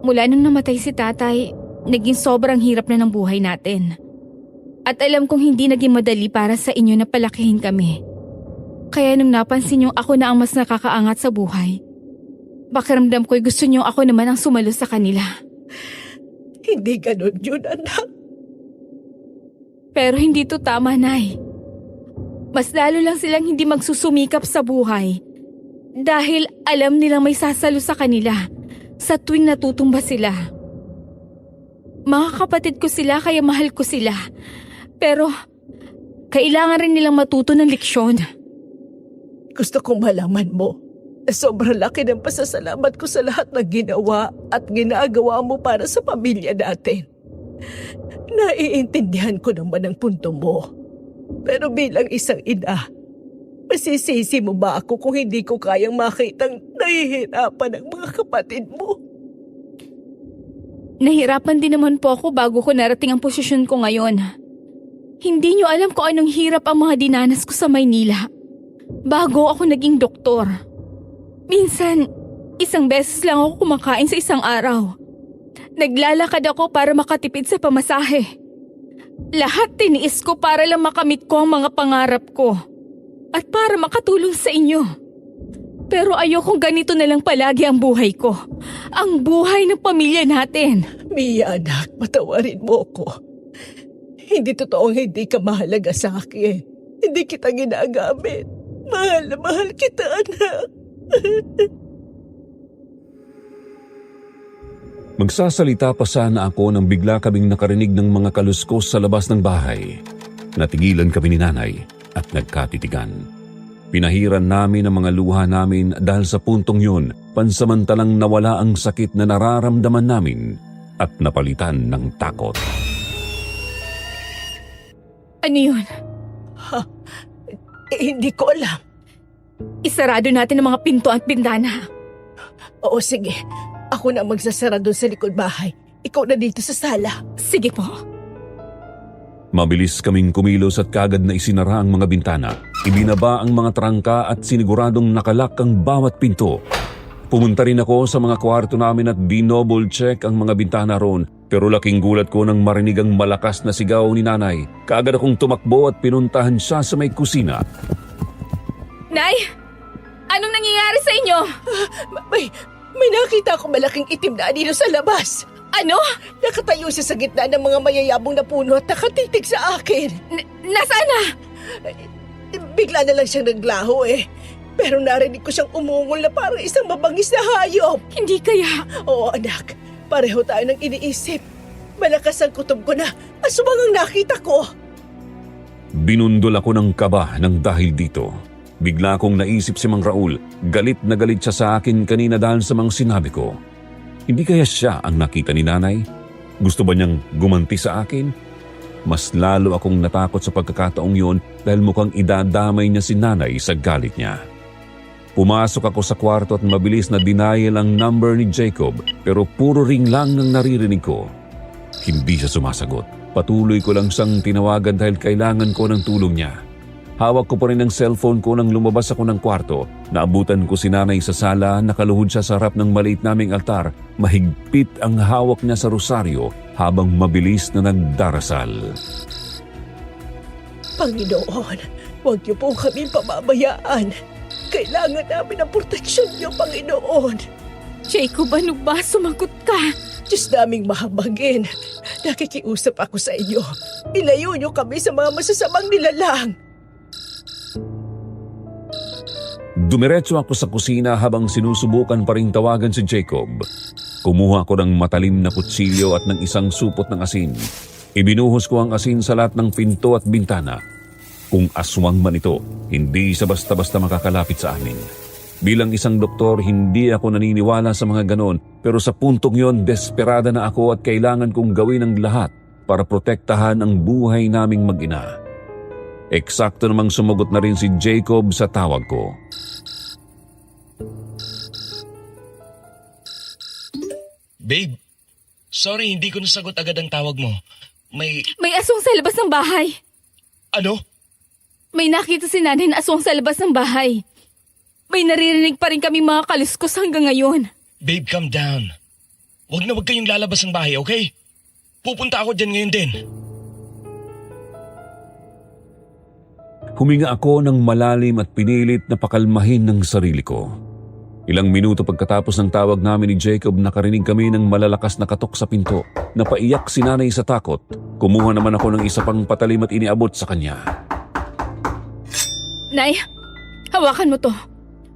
Mula nung namatay si tatay, naging sobrang hirap na ng buhay natin. At alam kong hindi naging madali para sa inyo na palakihin kami. Kaya nung napansin niyong ako na ang mas nakakaangat sa buhay, pakiramdam ko'y gusto niyong ako naman ang sumalo sa kanila. Hindi ganun yun, anak. Pero hindi to tama, Nay. Mas lalo lang silang hindi magsusumikap sa buhay dahil alam nilang may sasalo sa kanila sa tuwing natutumba sila. Mga kapatid ko sila kaya mahal ko sila. Pero kailangan rin nilang matuto ng leksyon. Gusto kong malaman mo na sobrang laki ng pasasalamat ko sa lahat ng ginawa at ginagawa mo para sa pamilya natin. Naiintindihan ko naman ang punto mo. Pero bilang isang ina, masisisi mo ba ako kung hindi ko kayang makitang nahihirapan ang mga kapatid mo? Nahirapan din naman po ako bago ko narating ang posisyon ko ngayon. Hindi niyo alam kung anong hirap ang mga dinanas ko sa Maynila bago ako naging doktor. Minsan, isang beses lang ako kumakain sa isang araw. Naglalakad ako para makatipid sa pamasahe. Lahat tiniis ko para lang makamit ko ang mga pangarap ko at para makatulong sa inyo. Pero ayokong ganito na lang palagi ang buhay ko. Ang buhay ng pamilya natin. Mia, anak, patawarin mo ko. Hindi totoong hindi ka mahalaga sa akin. Hindi kita ginagamit. Mahal na mahal kita, anak. Magsasalita pa sana ako nang bigla kaming nakarinig ng mga kaluskos sa labas ng bahay. Natigilan kami ni Nanay at nagkatitigan. Pinahiran namin ang mga luha namin dahil sa puntong yun, pansamantalang nawala ang sakit na nararamdaman namin at napalitan ng takot. Ano yun? Hindi ko alam. Isarado natin ang mga pinto at bintana. Oo, sige. Ako na magsasara doon sa likod bahay. Ikaw na dito sa sala. Sige po. Mabilis kaming kumilos at kagad na isinara ang mga bintana. Ibinaba ang mga trangka at siniguradong nakalak ang bawat pinto. Pumunta rin ako sa mga kwarto namin at dinouble check ang mga bintana roon. Pero laking gulat ko nang marinig ang malakas na sigaw ni Nanay. Kaagad akong tumakbo at pinuntahan siya sa may kusina. Nay! Anong nangyayari sa inyo? May nakita ko malaking itim na anino sa labas. Ano? Nakatayo siya sa gitna ng mga mayayabong na puno at nakatitig sa akin. Nasaan na? Bigla na lang siyang naglaho eh. Pero narinig ko siyang umungol na parang isang mabangis na hayop. Hindi kaya. Oo anak, pareho tayo ng iniisip. Malakas ang kutob ko na aswang ang nakita ko. Binundol ako ng kaba ng dahil dito. Bigla kong naisip si Mang Raul. Galit na galit siya sa akin kanina dahil sa mga sinabi ko. Hindi kaya siya ang nakita ni nanay? Gusto ba niyang gumanti sa akin? Mas lalo akong natakot sa pagkakataong yun dahil mukhang idadamay niya si nanay sa galit niya. Pumasok ako sa kwarto at mabilis na denial ang number ni Jacob pero puro ring lang nang naririnig ko. Hindi siya sumasagot. Patuloy ko lang siyang tinawagan dahil kailangan ko ng tulong niya. Hawak ko pa rin ang cellphone ko nang lumabas ako ng kwarto. Naabutan ko si nanay sa sala, nakaluhod siya sa harap ng maliit naming altar. Mahigpit ang hawak niya sa rosaryo habang mabilis na nagdarasal. Panginoon, huwag niyo po kami pababayaan. Kailangan namin ang proteksyon niyo, Panginoon. Jacob, ano ba? Sumagot ka. Diyos naming mahabagin. Nakikiusap ako sa inyo. Ilayo niyo kami sa mga masasamang nilalang. Dumiretso ako sa kusina habang sinusubukan pa ring tawagan si Jacob. Kumuha ko ng matalim na kutsilyo at ng isang supot ng asin. Ibinuhos ko ang asin sa lahat ng pinto at bintana. Kung aswang man ito, hindi siya basta-basta makakalapit sa amin. Bilang isang doktor, hindi ako naniniwala sa mga ganon, pero sa puntong yon, desperada na ako at kailangan kong gawin ang lahat para protektahan ang buhay naming mag-ina. Eksakto namang sumagot na rin si Jacob sa tawag ko. Babe, sorry hindi ko nasagot agad ang tawag mo. May aswang sa labas ng bahay. Ano? May nakita si nanay na aswang sa labas ng bahay. May naririnig pa rin kami mga kaluskos hanggang ngayon. Babe, calm down. Huwag kayong lalabas ng bahay, okay? Pupunta ako dyan ngayon din. Huminga ako ng malalim at pinilit na pakalmahin ng sarili ko. Ilang minuto pagkatapos ng tawag namin ni Jacob, nakarinig kami ng malalakas na katok sa pinto. Napaiyak si nanay sa takot. Kumuha naman ako ng isa pang patalim at iniabot sa kanya. Nay, hawakan mo to.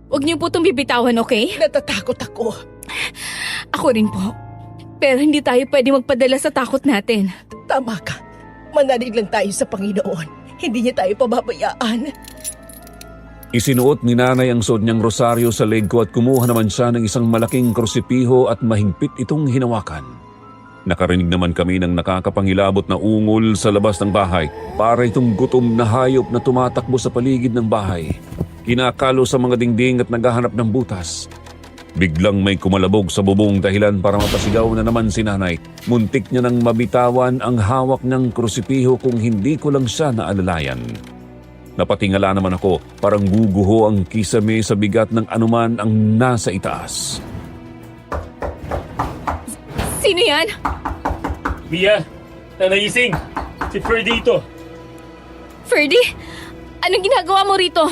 Huwag niyo po itong bibitawan, okay? Natatakot ako. Ako rin po. Pero hindi tayo pwede magpadala sa takot natin. Tama ka. Manalig lang tayo sa Panginoon. Hindi niya tayo pababayaan. Isinuot ni nanay ang suot niyang rosaryo sa leg ko at kumuha naman siya ng isang malaking krusipiho at mahigpit itong hinawakan. Nakarinig naman kami ng nakakapangilabot na ungol sa labas ng bahay. Para itong gutom na hayop na tumatakbo sa paligid ng bahay. Kinakalo sa mga dingding at naghahanap ng butas. Biglang may kumalabog sa bubong dahilan para mapasigaw na naman si nanay. Muntik niya nang mabitawan ang hawak ng krusipiho kung hindi ko lang siya naalalayan. Napatingala naman ako, parang guguho ang kisame sa bigat ng anuman ang nasa itaas. Sino yan? Mia, Nanay Ising, si Ferdy ito. Ferdy? Anong ginagawa mo rito?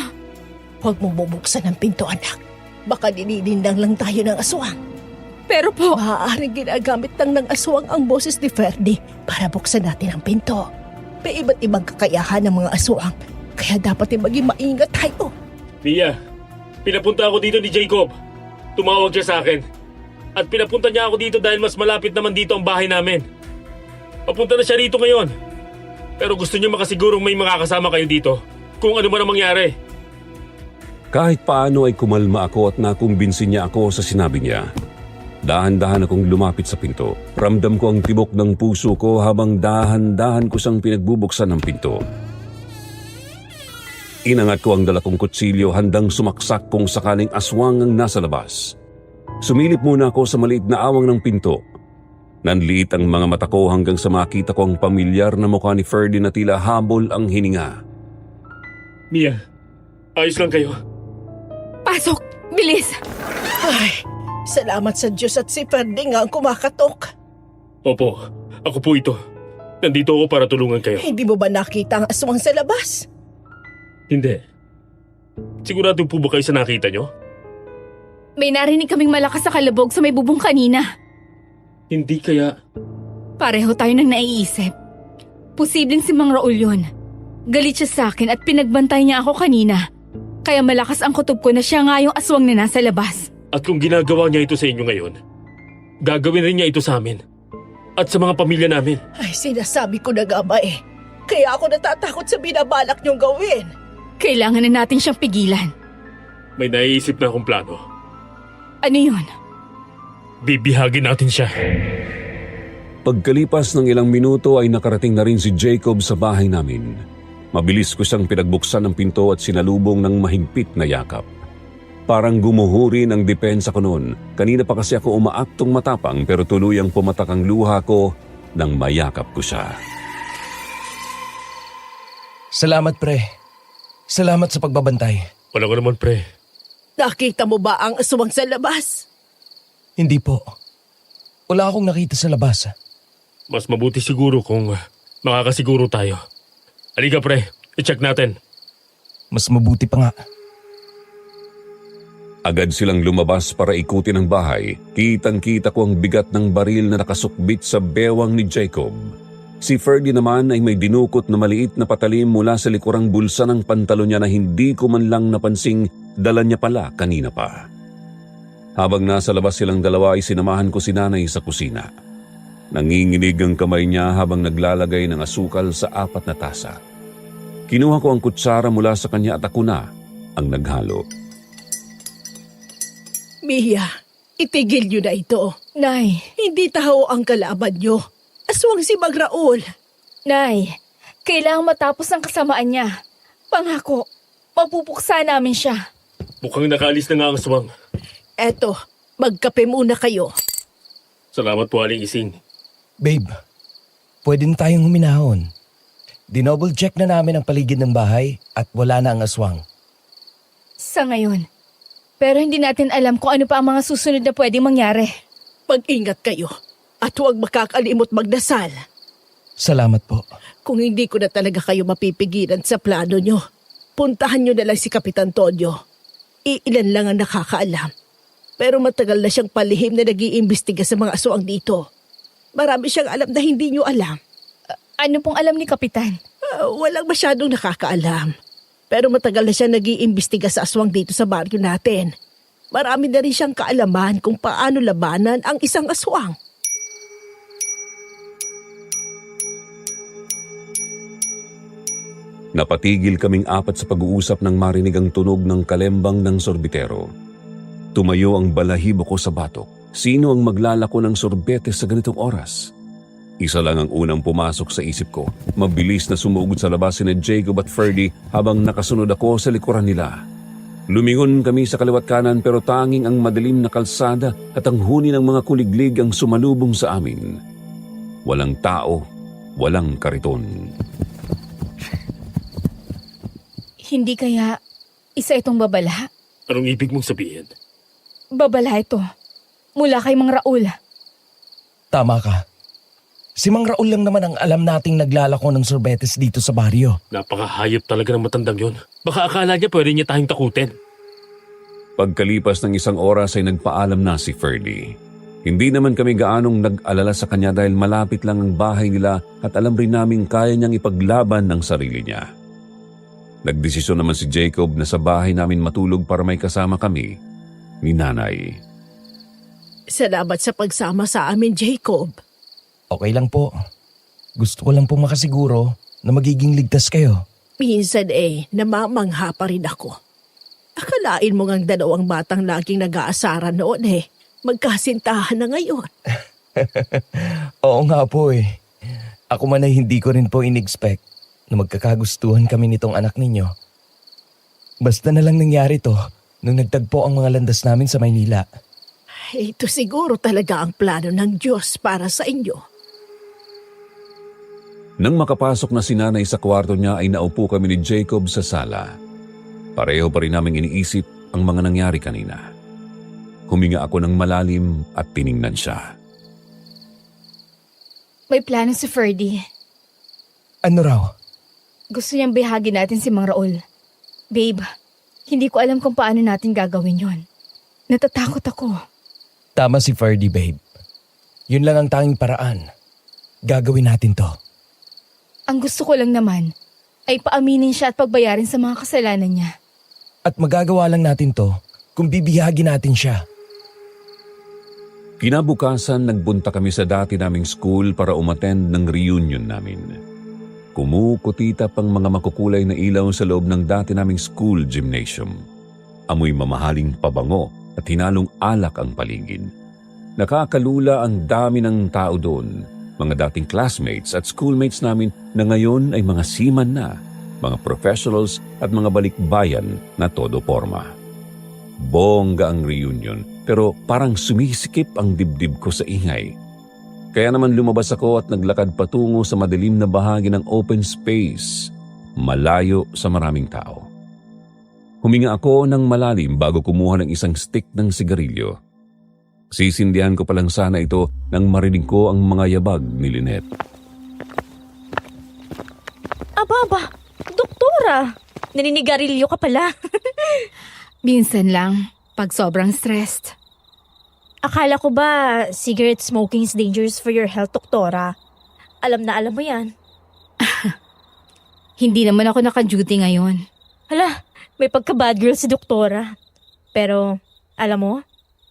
Huwag mong bubuksan ang pinto, anak. Baka dinidindang lang tayo ng aswang. Pero po, Maaaring ginagamit lang ng aswang ang boses ni Ferdy para buksan natin ang pinto. May iba't ibang kakayahan ng mga aswang, kaya dapat maging maingat tayo. Mia, pinapunta ako dito ni Jacob. Tumawag siya sa akin. At pinapunta niya ako dito dahil mas malapit naman dito ang bahay namin. Papunta na siya rito ngayon. Pero gusto niya makasigurong may makakasama kayo dito. Kung ano man ang mangyari. Kahit paano ay kumalma ako at nakumbinsin niya ako sa sinabi niya. Dahan-dahan akong lumapit sa pinto. Ramdam ko ang tibok ng puso ko habang dahan-dahan ko siyang pinagbubuksan ng pinto. Inangat ko ang dala kong kutsilyo handang sumaksak kung sakaling aswang ang nasa labas. Sumilip muna ako sa maliit na awang ng pinto. Nanliit ang mga mata ko hanggang sa makita ko ang pamilyar na mukha ni Ferdy na tila habol ang hininga. Mia, ayos lang kayo? pasok! Bilis! Ay, salamat sa Diyos at si Ferdy nga ang kumakatok. Opo, ako po ito. Nandito ako para tulungan kayo. Hindi mo ba nakita ang aswang sa labas? Hindi. Sigurado po ba kayo sa nakita nyo? May narinig kaming malakas sa kalabog sa may bubong kanina. Hindi kaya... Pareho tayo nang naiisip. Posibleng si Mang Raul yun. Galit siya sa akin at pinagbantay niya ako kanina. Kaya malakas ang kutob ko na siya nga yung aswang na nasa labas. At kung ginagawa niya ito sa inyo ngayon, gagawin rin niya ito sa amin. At sa mga pamilya namin. Ay, sinasabi ko na nga ba eh. Kaya ako natatakot sa binabalak niyong gawin. Kailangan na natin siyang pigilan. May naiisip na akong plano. Ano yun? Bibihagin natin siya. Pagkalipas ng ilang minuto ay nakarating na rin si Jacob sa bahay namin. Mabilis ko siyang pinagbuksan ng pinto at sinalubong ng mahigpit na yakap. Parang gumuhuri ng depensa ko noon. Kanina pa kasi ako umaaktong matapang pero tuluyang pumatak ang luha ko nang mayakap ko siya. Salamat, pre. Salamat sa pagbabantay. Wala ko naman, pre. Nakita mo ba ang aswang sa labas? Hindi po. Wala akong nakita sa labas. Mas mabuti siguro kung makakasiguro tayo. Halika, pre. I-check natin. Mas mabuti pa nga. Agad silang lumabas para ikutin ang bahay. Kitang-kita ko ang bigat ng baril na nakasukbit sa bewang ni Jacob. Si Ferdy naman ay may dinukot na maliit na patalim mula sa likurang bulsa ng pantalon niya na hindi ko man lang napansing dala niya pala kanina pa. Habang nasa labas silang dalawa ay sinamahan ko si nanay sa kusina. Nanginginig ang kamay niya habang naglalagay ng asukal sa 4 na tasa. Kinuha ko ang kutsara mula sa kanya at ako na ang naghalo. Mia, itigil niyo na ito. Nay, Hindi taho ang kalaban niyo. Aswang si Mang Raul. Nay, kailangang matapos ang kasamaan niya. Pangako, mapupuksa namin siya. Mukhang nakaalis na nga ang aswang. Eto, magkape muna kayo. Salamat po, Aling Ising. Babe, pwede na tayong huminahon. Dinouble check na namin ang paligid ng bahay at wala na ang aswang. Sa ngayon. Pero hindi natin alam kung ano pa ang mga susunod na pwedeng mangyari. Mag-ingat kayo at huwag makakalimot magdasal. Salamat po. Kung hindi ko na talaga kayo mapipigilan sa plano nyo, puntahan nyo na lang si Kapitan Tonyo. Iilan lang ang nakakaalam. Pero matagal na siyang palihim na nag-iimbestiga sa mga aswang dito. Marami siyang alam na hindi nyo alam. Ano pong alam ni Kapitan? Walang masyadong nakakaalam. Pero matagal na siya nag-iimbestiga sa aswang dito sa baryo natin. Marami na rin siyang kaalaman kung paano labanan ang isang aswang. Napatigil kaming 4 sa pag-uusap nang marinig ang tunog ng kalembang ng sorbitero. Tumayo ang balahibo ko sa batok. Sino ang maglalako ng sorbete sa ganitong oras? Isa lang ang unang pumasok sa isip ko. Mabilis na sumugod sa labas sina Jacob at Ferdy habang nakasunod ako sa likuran nila. Lumingon kami sa kaliwat kanan pero tanging ang madilim na kalsada at ang huni ng mga kuliglig ang sumalubong sa amin. Walang tao, walang kariton. Hindi kaya isa itong babala? Anong ibig mong sabihin? Babala ito. Mula kay Mang Raul. Tama ka. Si Mang Raul lang naman ang alam nating naglalako ng sorbetes dito sa baryo. Napakahayop talaga ng matandang yon. Baka akala niya pwede niya tayong takutin. Pagkalipas ng 1 oras ay nagpaalam na si Ferdy. Hindi naman kami gaanong nag-alala sa kanya dahil malapit lang ang bahay nila at alam rin namin kaya niyang ipaglaban ng sarili niya. Nagdesisyon naman si Jacob na sa bahay namin matulog para may kasama kami ni nanay. Salamat sa pagsama sa amin, Jacob. Okay lang po. Gusto ko lang po makasiguro na magiging ligtas kayo. Minsan namamangha pa rin ako. Akalain mo ngang 2 batang laging nag-aasaran noon magkasintahan na ngayon. Oo nga po eh. Ako man ay hindi ko rin po in-expect na magkakagustuhan kami nitong anak ninyo. Basta na lang nangyari to nung nagtagpo ang mga landas namin sa Maynila. Ito siguro talaga ang plano ng Diyos para sa inyo. Nang makapasok na si nanay sa kwarto niya ay naupo kami ni Jacob sa sala. Pareho pa rin naming iniisip ang mga nangyari kanina. Huminga ako ng malalim at tiningnan siya. May plano si Ferdy. Ano raw? Gusto niyang bihagin natin si Mang Raul. Babe, hindi ko alam kung paano natin gagawin yon. Natatakot ako. Tama si Ferdy, babe. Yun lang ang tanging paraan. Gagawin natin to. Ang gusto ko lang naman ay paaminin siya at pagbayarin sa mga kasalanan niya. At magagawa lang natin to kung bibihagi natin siya. Kinabukasan, nagbunta kami sa dati naming school para umattend ng reunion namin. Kumukutita pang mga makukulay na ilaw sa loob ng dati naming school gymnasium. Amoy mamahaling pabango at hinalong alak ang paligid. Nakakalula ang dami ng tao doon. Mga dating classmates at schoolmates namin na ngayon ay mga seaman na, mga professionals at mga balikbayan na todo porma. Bongga ang reunion, pero parang sumisikip ang dibdib ko sa ingay. Kaya naman lumabas ako at naglakad patungo sa madilim na bahagi ng open space, malayo sa maraming tao. Huminga ako ng malalim bago kumuha ng isang stick ng sigarilyo. Sisindihan ko palang sana ito nang marinig ko ang mga yabag ni Lynette. Aba, doktora! Naninigarilyo ka pala. Minsan lang, pag sobrang stressed. Akala ko ba cigarette smoking is dangerous for your health, doktora? Alam na alam mo yan. Hindi naman ako naka-duty ngayon. Hala, may pagka-bad girl si doktora. Pero, alam mo,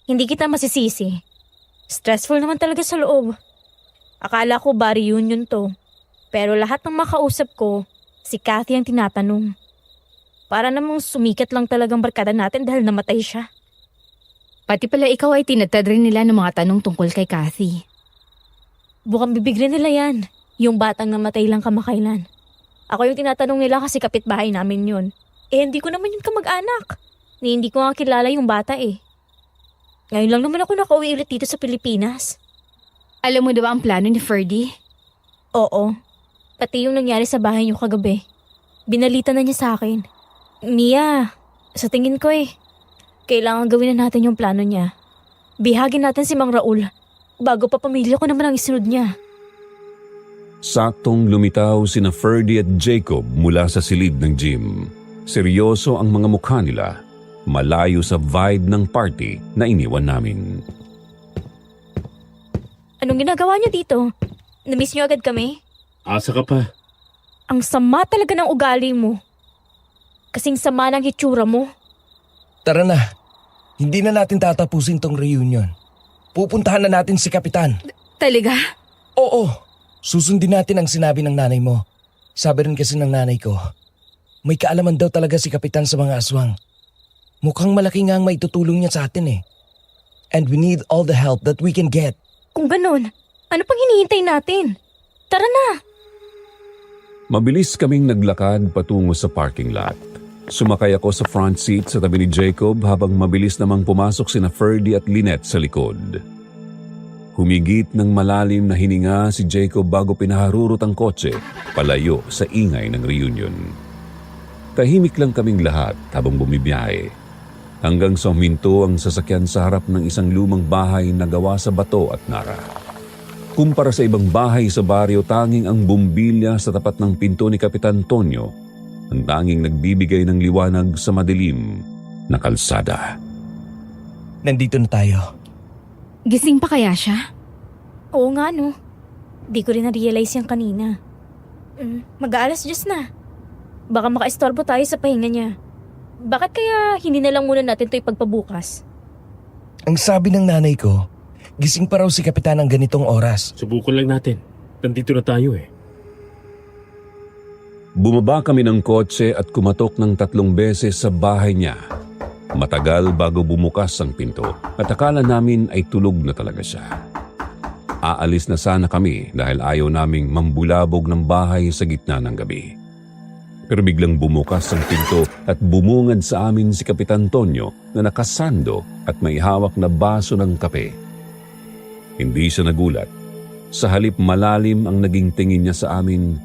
hindi kita masisisi. Stressful naman talaga sa loob. Akala ko ba reunion to. Pero lahat ng makausap ko, si Kathy ang tinatanong. Para namang sumikat lang talagang barkada natin dahil namatay siya. Pati pala ikaw ay tinatad rin nila ng mga tanong tungkol kay Kathy. Bukang bibig rin nila yan. Yung batang namatay lang kamakailan. Ako yung tinatanong nila kasi kapitbahay namin yun. Hindi ko naman yun kamag-anak. Hindi ko nga kilala yung bata eh. Ngayon lang naman ako nakauwi ulit dito sa Pilipinas. Alam mo daw ang plano ni Ferdy? Oo. Pati yung nangyari sa bahay niyo kagabi. Binalita na niya sa akin. Mia, sa tingin ko kailangan gawin na natin yung plano niya. Bihagin natin si Mang Raul bago pa pamilya ko naman ang isunod niya. Saktong lumitaw sina Ferdy at Jacob mula sa silid ng gym. Seryoso ang mga mukha nila. Malayo sa vibe ng party na iniwan namin. Anong ginagawa niyo dito? Namiss niyo agad kami? Asa ka pa? Ang sama talaga ng ugali mo. Kasing sama ng hitsura mo. Tara na. Hindi na natin tatapusin tong reunion. Pupuntahan na natin si Kapitan. Talaga? Oo. Susundin natin ang sinabi ng nanay mo. Sabi rin kasi ng nanay ko, may kaalaman daw talaga si Kapitan sa mga aswang. Mukhang malaki nga ang maitutulong niya sa atin eh. And we need all the help that we can get. Kung ganun, ano pang hinihintay natin? Tara na! Mabilis kaming naglakad patungo sa parking lot. Sumakay ako sa front seat sa tabi ni Jacob habang mabilis namang pumasok sina Ferdy at Lynette sa likod. Humigit ng malalim na hininga si Jacob bago pinaharurot ang kotse palayo sa ingay ng reunion. Tahimik lang kaming lahat habang bumibiyahe. Hanggang sa huminto ang sasakyan sa harap ng isang lumang bahay na gawa sa bato at nara. Kumpara sa ibang bahay sa baryo, tanging ang bumbilya sa tapat ng pinto ni Kapitan Tonyo ang tanging nagbibigay ng liwanag sa madilim na kalsada. Nandito na tayo. Gising pa kaya siya? Oo nga no. Di ko rin na-realize yan kanina. Mag-aalas Diyos na. Baka makaistorbo tayo sa pahinga niya. Bakit kaya hindi na lang muna natin ito ipagpabukas? Ang sabi ng nanay ko, gising pa raw si Kapitan ng ganitong oras. Subukan lang natin. Nandito na tayo eh. Bumaba kami ng kotse at kumatok ng 3 beses sa bahay niya. Matagal bago bumukas ang pinto at akala namin ay tulog na talaga siya. Aalis na sana kami dahil ayaw naming mambulabog ng bahay sa gitna ng gabi. Pero biglang bumukas ang pinto at bumungad sa amin si Kapitan Tonyo na nakasando at may hawak na baso ng kape. Hindi siya nagulat. Sa halip malalim ang naging tingin niya sa amin,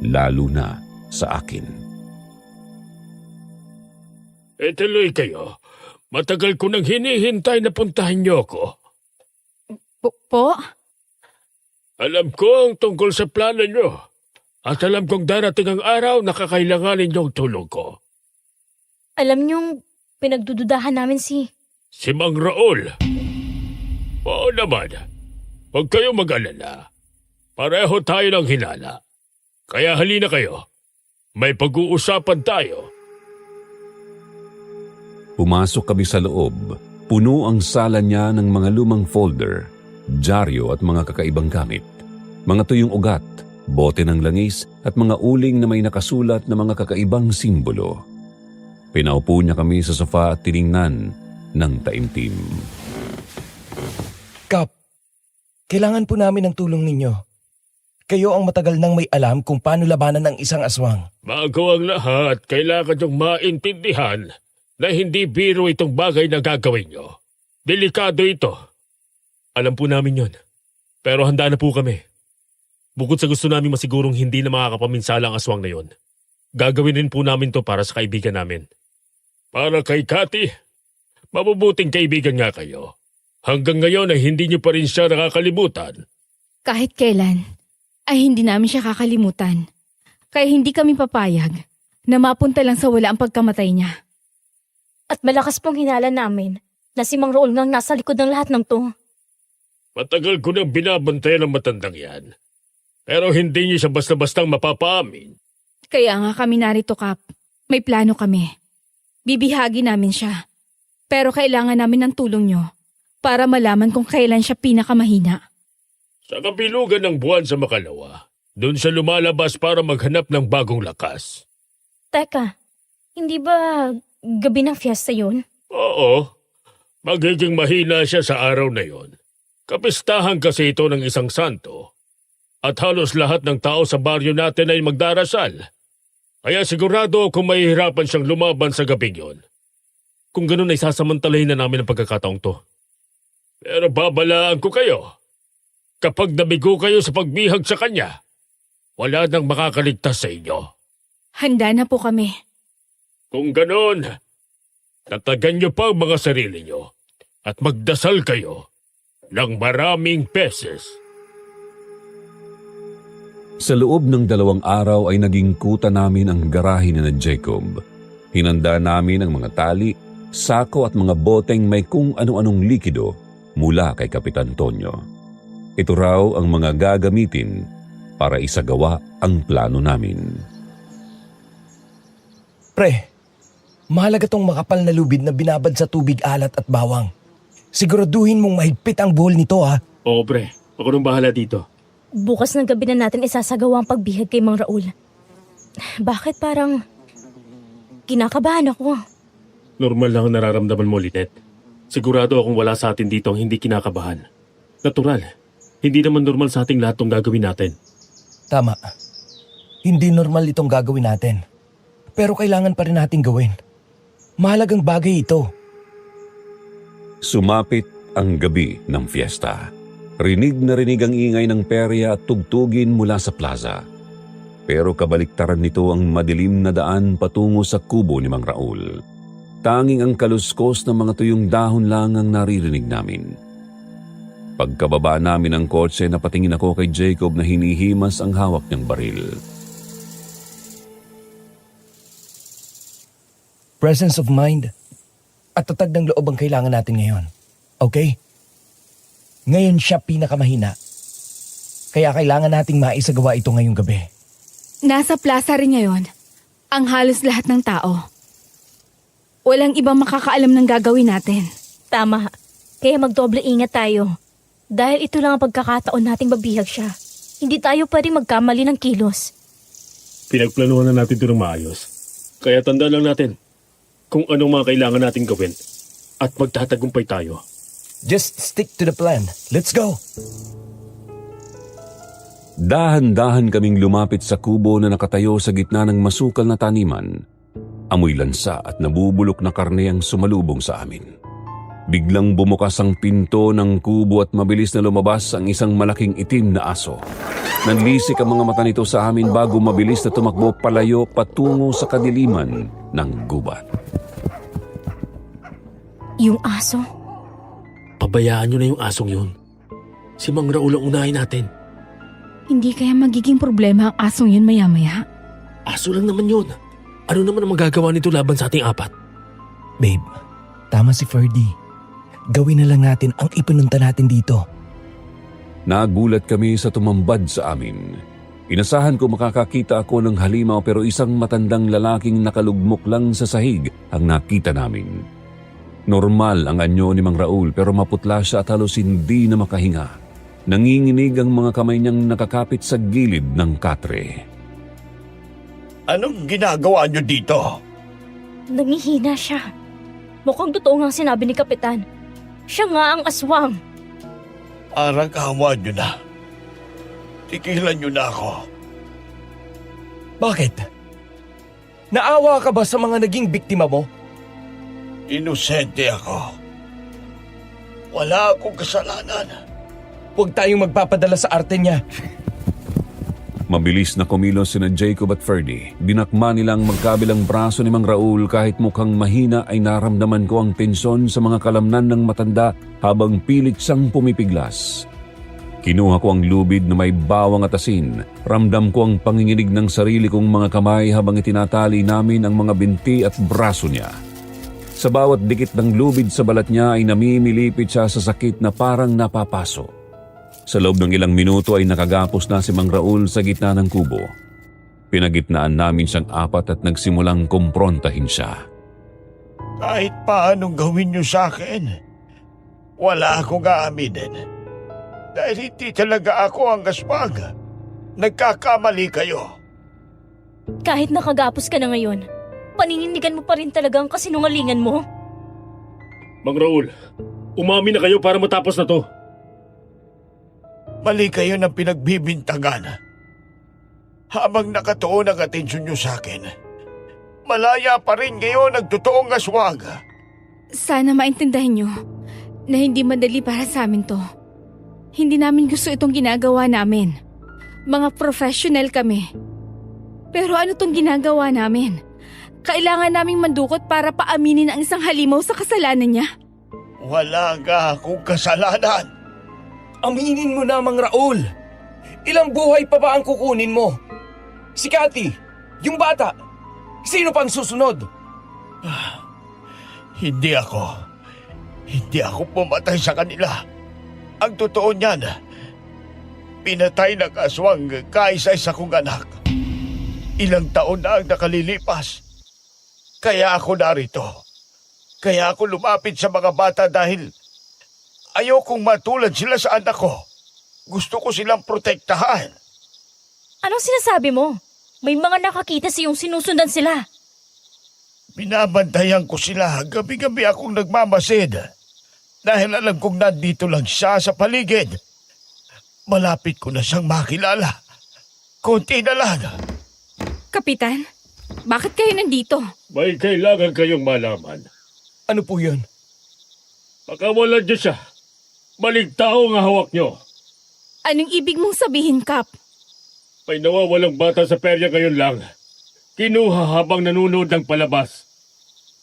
lalo na sa akin. Tuloy kayo. Matagal ko nang hinihintay na puntahan niyo ako. Po? Alam ko ang tungkol sa plano niyo. At alam kong darating ang araw na kakailanganin niyo ang tulong ko. Alam niyong pinagdududahan namin si Si Mang Raul. Oo naman. Huwag kayong mag-alala. Pareho tayo ng hinala. Kaya halina kayo. May pag-uusapan tayo. Pumasok kami sa loob. Puno ang sala niya ng mga lumang folder, dyaryo at mga kakaibang gamit. Mga tuyong ugat, bote ng langis at mga uling na may nakasulat na mga kakaibang simbolo. Pinaupo niya kami sa sofa at tiningnan ng taimtim. Kap, kailangan po namin ng tulong ninyo. Kayo ang matagal nang may alam kung paano labanan ang isang aswang. Bago ang lahat, kailangan niyong maintindihan na hindi biro itong bagay na gagawin niyo. Delikado ito. Alam po namin yon. Pero handa na po kami. Bukod sa gusto namin masigurong hindi na makakapaminsala ang aswang na yon, gagawin rin po namin to para sa kaibigan namin. Para kay Cathy, mabubuting kaibigan nga kayo. Hanggang ngayon ay hindi niyo pa rin siya nakakalimutan. Kahit kailan, ay hindi namin siya kakalimutan. Kaya hindi kami papayag na mapunta lang sa wala ang pagkamatay niya. At malakas pong hinala namin na si Mang Raul nang nasa likod ng lahat ng to. Matagal ko nang binabantayan ang matandang yan. Pero hindi niyo siya basta-bastang mapapaamin. Kaya nga kami narito, Kap. May plano kami. Bibihagi namin siya. Pero kailangan namin ng tulong niyo para malaman kung kailan siya pinakamahina. Sa kabilugan ng buwan sa Makalawa, doon siya lumalabas para maghanap ng bagong lakas. Teka, hindi ba gabi ng fiesta yun? Oo, magiging mahina siya sa araw na yon. Kapistahan kasi ito ng isang santo. At halos lahat ng tao sa baryo natin ay magdarasal. Kaya sigurado kung mahihirapan siyang lumaban sa gabing yon. Kung ganun ay sasamantalahin na namin ang pagkakataong to. Pero babalaan ko kayo. Kapag nabigo kayo sa pagbihag sa kanya, wala nang makakaligtas sa inyo. Handa na po kami. Kung ganun, tatagan niyo pa ang mga sarili niyo at magdasal kayo ng maraming beses. Sa loob ng 2 araw ay naging kuta namin ang garahe ni na Jacob. Hinanda namin ang mga tali, sako at mga boteng may kung ano-anong likido mula kay Kapitan Tonyo. Ito raw ang mga gagamitin para isagawa ang plano namin. Pre, mahalaga tong makapal na lubid na binabad sa tubig, alat at bawang. Siguraduhin mong mahigpit ang buhol nito, ha? Oo, pre. Ako nang bahala dito. Bukas ng gabi na natin isasagawa ang pagbihag kay Mang Raul. Bakit parang kinakabahan ako? Normal lang ang nararamdaman mo, Lynette. Sigurado akong wala sa atin dito ang hindi kinakabahan. Natural. Hindi naman normal sa ating lahat itong gagawin natin. Tama. Hindi normal itong gagawin natin. Pero kailangan pa rin natin gawin. Mahalagang bagay ito. Sumapit ang gabi ng fiesta. Rinig na rinig ang ingay ng perya at tugtugin mula sa plaza. Pero kabaliktaran nito ang madilim na daan patungo sa kubo ni Mang Raul. Tanging ang kaluskos ng mga tuyong dahon lang ang naririnig namin. Pagkababa namin ng kotse, napatingin ako kay Jacob na hinihimas ang hawak niyang baril. Presence of mind at tatag ng loob ang kailangan natin ngayon. Okay? Ngayon siya pinakamahina. Kaya kailangan nating maisagawa ito ngayong gabi. Nasa plaza rin ngayon ang halos lahat ng tao. Walang ibang makakaalam ng gagawin natin. Tama. Kaya magdoble ingat tayo. Dahil ito lang ang pagkakataon nating babihag siya. Hindi tayo pa rin magkamali ng kilos. Pinagplanuhan na natin ito ng maayos. Kaya tanda lang natin kung anong mga kailangan natin gawin at magtatagumpay tayo. Just stick to the plan. Let's go! Dahan-dahan kaming lumapit sa kubo na nakatayo sa gitna ng masukal na taniman. Amoy lansa at nabubulok na karne ang sumalubong sa amin. Biglang bumukas ang pinto ng kubo at mabilis na lumabas ang isang malaking itim na aso. Nanlisik ang mga mata nito sa amin bago mabilis na tumakbo palayo patungo sa kadiliman ng gubat. Yung aso? Pabayaan nyo na yung asong yun. Si Mang Raul ang unahin natin. Hindi kaya magiging problema ang asong yun maya-maya? Aso lang naman yun. Ano naman ang magagawa nito laban sa ating apat? Babe, tama si Ferdy. gawin na lang natin ang ipinunta natin dito. Nagulat kami sa tumambad sa amin. Inasahan ko makakakita ako ng halimaw pero isang matandang lalaking nakalugmok lang sa sahig ang nakita namin. Normal ang anyo ni Mang Raul pero maputla siya at halos hindi na makahinga. Nanginginig ang mga kamay niyang nakakapit sa gilid ng katre. Anong ginagawa niyo dito? Nangihina siya. Mukhang totoo nga ang sinabi ni Kapitan. Siya nga ang aswang. Parang awa niyo na. Tigilan niyo na ako. Bakit? Naawa ka ba sa mga naging biktima mo? Inosente ako. Wala akong kasalanan. Huwag tayong magpapadala sa arte niya. Mabilis na kumilos sina Jacob at Ferdy. Dinakma nilang magkabilang braso ni Mang Raul kahit mukhang mahina ay naramdaman ko ang tensyon sa mga kalamnan ng matanda habang pilit siyang pumipiglas. Kinuha ko ang lubid na may bawang at asin. Ramdam ko ang panginginig ng sarili kong mga kamay habang itinatali namin ang mga binti at braso niya. Sa bawat dikit ng lubid sa balat niya ay namimilipit siya sa sakit na parang napapaso. Sa loob ng ilang minuto ay nakagapos na si Mang Raul sa gitna ng kubo. Pinagitnaan namin siyang apat at nagsimulang kumprontahin siya. Kahit paanong gawin niyo sa akin, wala akong aaminin. Dahil hindi talaga ako ang aswang. Nagkakamali kayo. Kahit nakagapos ka na ngayon, panindigan mo pa rin talaga ang kasinungalingan mo. Mang Raul, umamin na kayo para matapos na to. Mali kayo ng pinagbibintangan. Habang nakatuon ang atensyon niyo sa akin, malaya pa rin ngayon ang totoong aswang. Sana maintindihan nyo na hindi madali para sa amin to. Hindi namin gusto itong ginagawa namin. Mga professional kami. Pero ano tong ginagawa namin? Kailangan naming mandukot para paaminin ang isang halimaw sa kasalanan niya. Wala nga akong kasalanan. Aminin mo na, Mang Raul. Ilang buhay pa ba ang kukunin mo? Si Cathy, yung bata. Sino pang susunod? Hindi ako. Hindi ako pumatay sa kanila. Ang totoo niyan, pinatay ng aswang kaisa-isa kong anak. Ilang taon na ang nakalilipas. Kaya ako narito. Kaya ako lumapit sa mga bata dahil ayokong matulad sila sa anak ko. Gusto ko silang protektahan. Anong sinasabi mo? May mga nakakita sa iyong sinusundan sila. Binabantayan ko sila. Gabi-gabi akong nagmamasid. Dahil alam kong nandito lang siya sa paligid. Malapit ko na siyang makilala. Konti na lang. Kapitan, bakit kayo nandito? May kailangan kayong malaman. Ano po yun? Baka wala dyan siya. Maling tao nga hawak nyo. Anong ibig mong sabihin, Kap? May nawawalang bata sa perya ngayon lang. Kinuha habang nanonood ng palabas.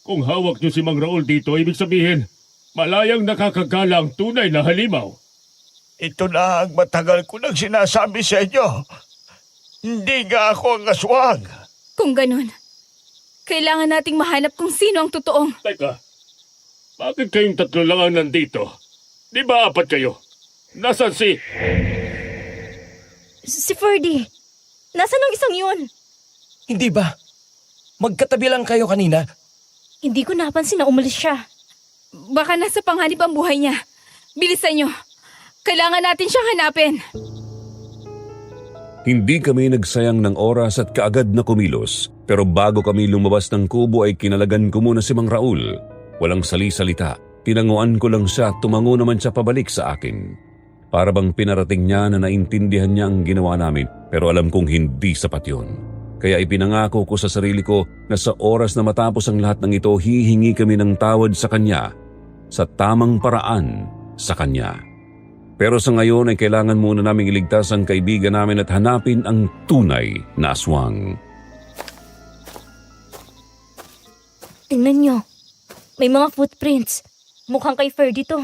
Kung hawak nyo si Mang Raul dito, ibig sabihin, malayang nakakagala ang tunay na halimaw. Ito na ang matagal ko nang sinasabi sa inyo. Hindi nga ako ang aswang. Kung ganun, kailangan nating mahanap kung sino ang totoong. Teka, bakit kayong tatlo lang ang nandito? Di ba apat kayo? Nasaan si... Si Ferdy, nasan ang isang yun? Hindi ba? Magkatabi lang kayo kanina. Hindi ko napansin na umalis siya. Baka nasa panganib ang buhay niya. Bilisan nyo. Kailangan natin siyang hanapin. Hindi kami nagsayang ng oras at kaagad na kumilos. Pero bago kami lumabas ng kubo ay kinalagan ko muna si Mang Raul. Walang sali-salita. Tinanguan ko lang siya at tumango naman siya pabalik sa akin. Para bang pinarating niya na naintindihan niya ang ginawa namin pero alam kong hindi sapat yun. Kaya ipinangako ko sa sarili ko na sa oras na matapos ang lahat ng ito, hihingi kami ng tawad sa kanya sa tamang paraan sa kanya. Pero sa ngayon ay kailangan muna naming iligtas ang kaibigan namin at hanapin ang tunay na aswang. Tingnan nyo. May mga footprints. Mukhang kay Ferdy to.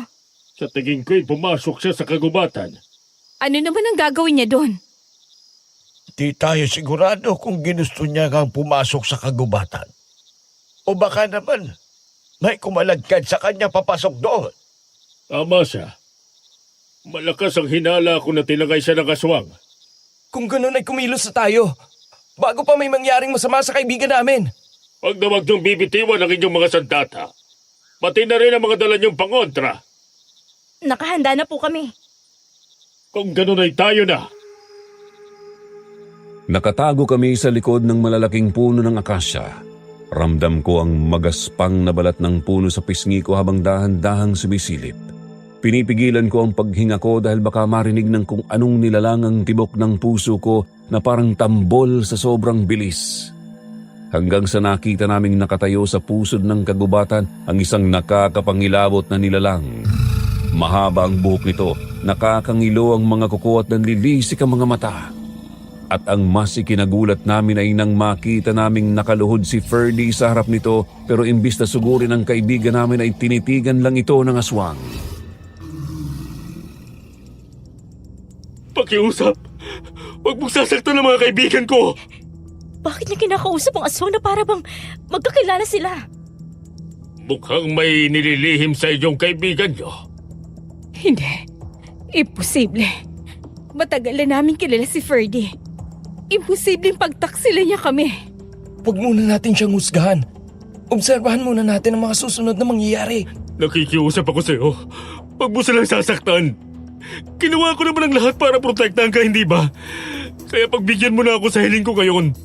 Sa tingin ko'y pumasok siya sa kagubatan. Ano naman ang gagawin niya doon? Di tayo sigurado kung ginusto niya kang pumasok sa kagubatan. O baka naman, may kumalagkad sa kanya papasok doon. Tama siya. Malakas ang hinala ko na tinagay siya ng aswang. Kung ganun ay kumilos na tayo. Bago pa may mangyaring masama sa kaibigan namin. Huwag na huwag niyong bibitiwan ang inyong mga sandata. Pati na rin ang mga dala niyong pangontra. Nakahanda na po kami. Kung ganun ay tayo na. Nakatago kami sa likod ng malalaking puno ng akasya. Ramdam ko ang magaspang na balat ng puno sa pisngi ko habang dahan-dahang sumisilip. Pinipigilan ko ang paghinga ko dahil baka marinig ng kung anong nilalang ang tibok ng puso ko na parang tambol sa sobrang bilis. Hanggang sa nakita naming nakatayo sa pusod ng kagubatan ang isang nakakapangilabot na nilalang. Mahaba ang buhok nito, nakakangilo ang mga kuko at nanlilisik ang mga mata. At ang mas ikinagulat namin ay nang makita naming nakaluhod si Ferdy sa harap nito pero imbis na sugurin ang kaibigan namin ay tinitigan lang ito ng aswang. Pakiusap. Huwag mong sasaktan ang mga kaibigan ko. Bakit niya kinakausap ang aswang na para bang magkakilala sila? Mukhang may nililihim sa iyong kaibigan niyo. Hindi. Imposible. Matagal na namin kilala si Ferdy. Imposibleng pagtaksila niya kami. Huwag muna natin siyang husgahan. Obserbahan muna natin ang mga susunod na mangyayari. Nakikiusap ako sa iyo. Huwag mo silang sasaktan. Ginawa ko naman ang lahat para protektahan ka, hindi ba? Kaya pagbigyan mo na ako sa hiling ko ngayon.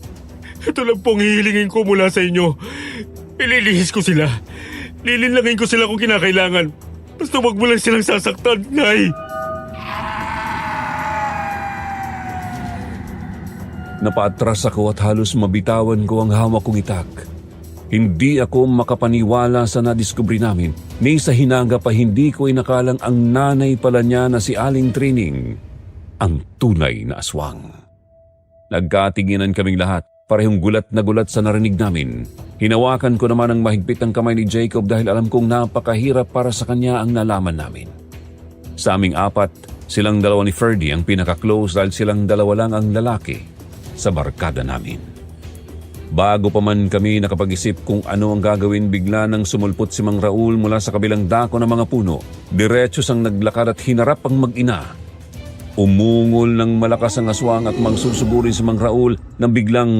Ito lang po ang hihilingin ko mula sa inyo. Ililihis ko sila. Lilinlangin ko sila kung kinakailangan. Basta wag mo lang silang sasaktan, Nay. Napaatras ako at halos mabitawan ko ang hawak kong itak. Hindi ako makapaniwala sa nadiskubre namin, ni sa hinaga pa hindi ko inakalang ang nanay pala niya na si Aling Trining, ang tunay na aswang. Nagkatinginan kaming lahat, parehong gulat na gulat sa narinig namin. Hinawakan ko naman ang mahigpit ang kamay ni Jacob dahil alam kong napakahirap para sa kanya ang nalaman namin. Sa aming apat, silang dalawa ni Ferdy ang pinaka-close dahil silang dalawa lang ang lalaki sa barkada namin. Bago pa man kami nakapag-isip kung ano ang gagawin, bigla nang sumulpot si Mang Raul mula sa kabilang dako ng mga puno. Diretso sang naglakad at hinarap ang mag-ina. Umungol ng malakas ang aswang at magsusuguri si Mang Raul nang biglang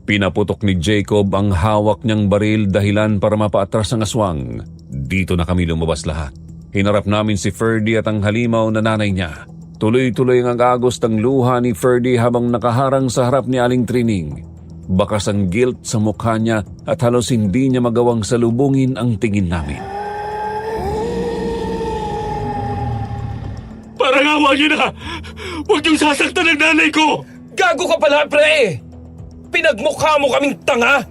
pinaputok ni Jacob ang hawak niyang baril dahilan para mapaatras ang aswang. Dito na kami lumabas lahat. Hinarap namin si Ferdy at ang halimaw na nanay niya. Tuloy-tuloy ang agos ng luha ni Ferdy habang nakaharang sa harap ni Aling Trining. Bakas ang guilt sa mukha niya at halos hindi niya magawang salubungin ang tingin namin. Parang awa niyo na! Huwag niyong sasaktan ang nanay ko! Gago ka pala, pre! Pinagmukha mo kaming tanga!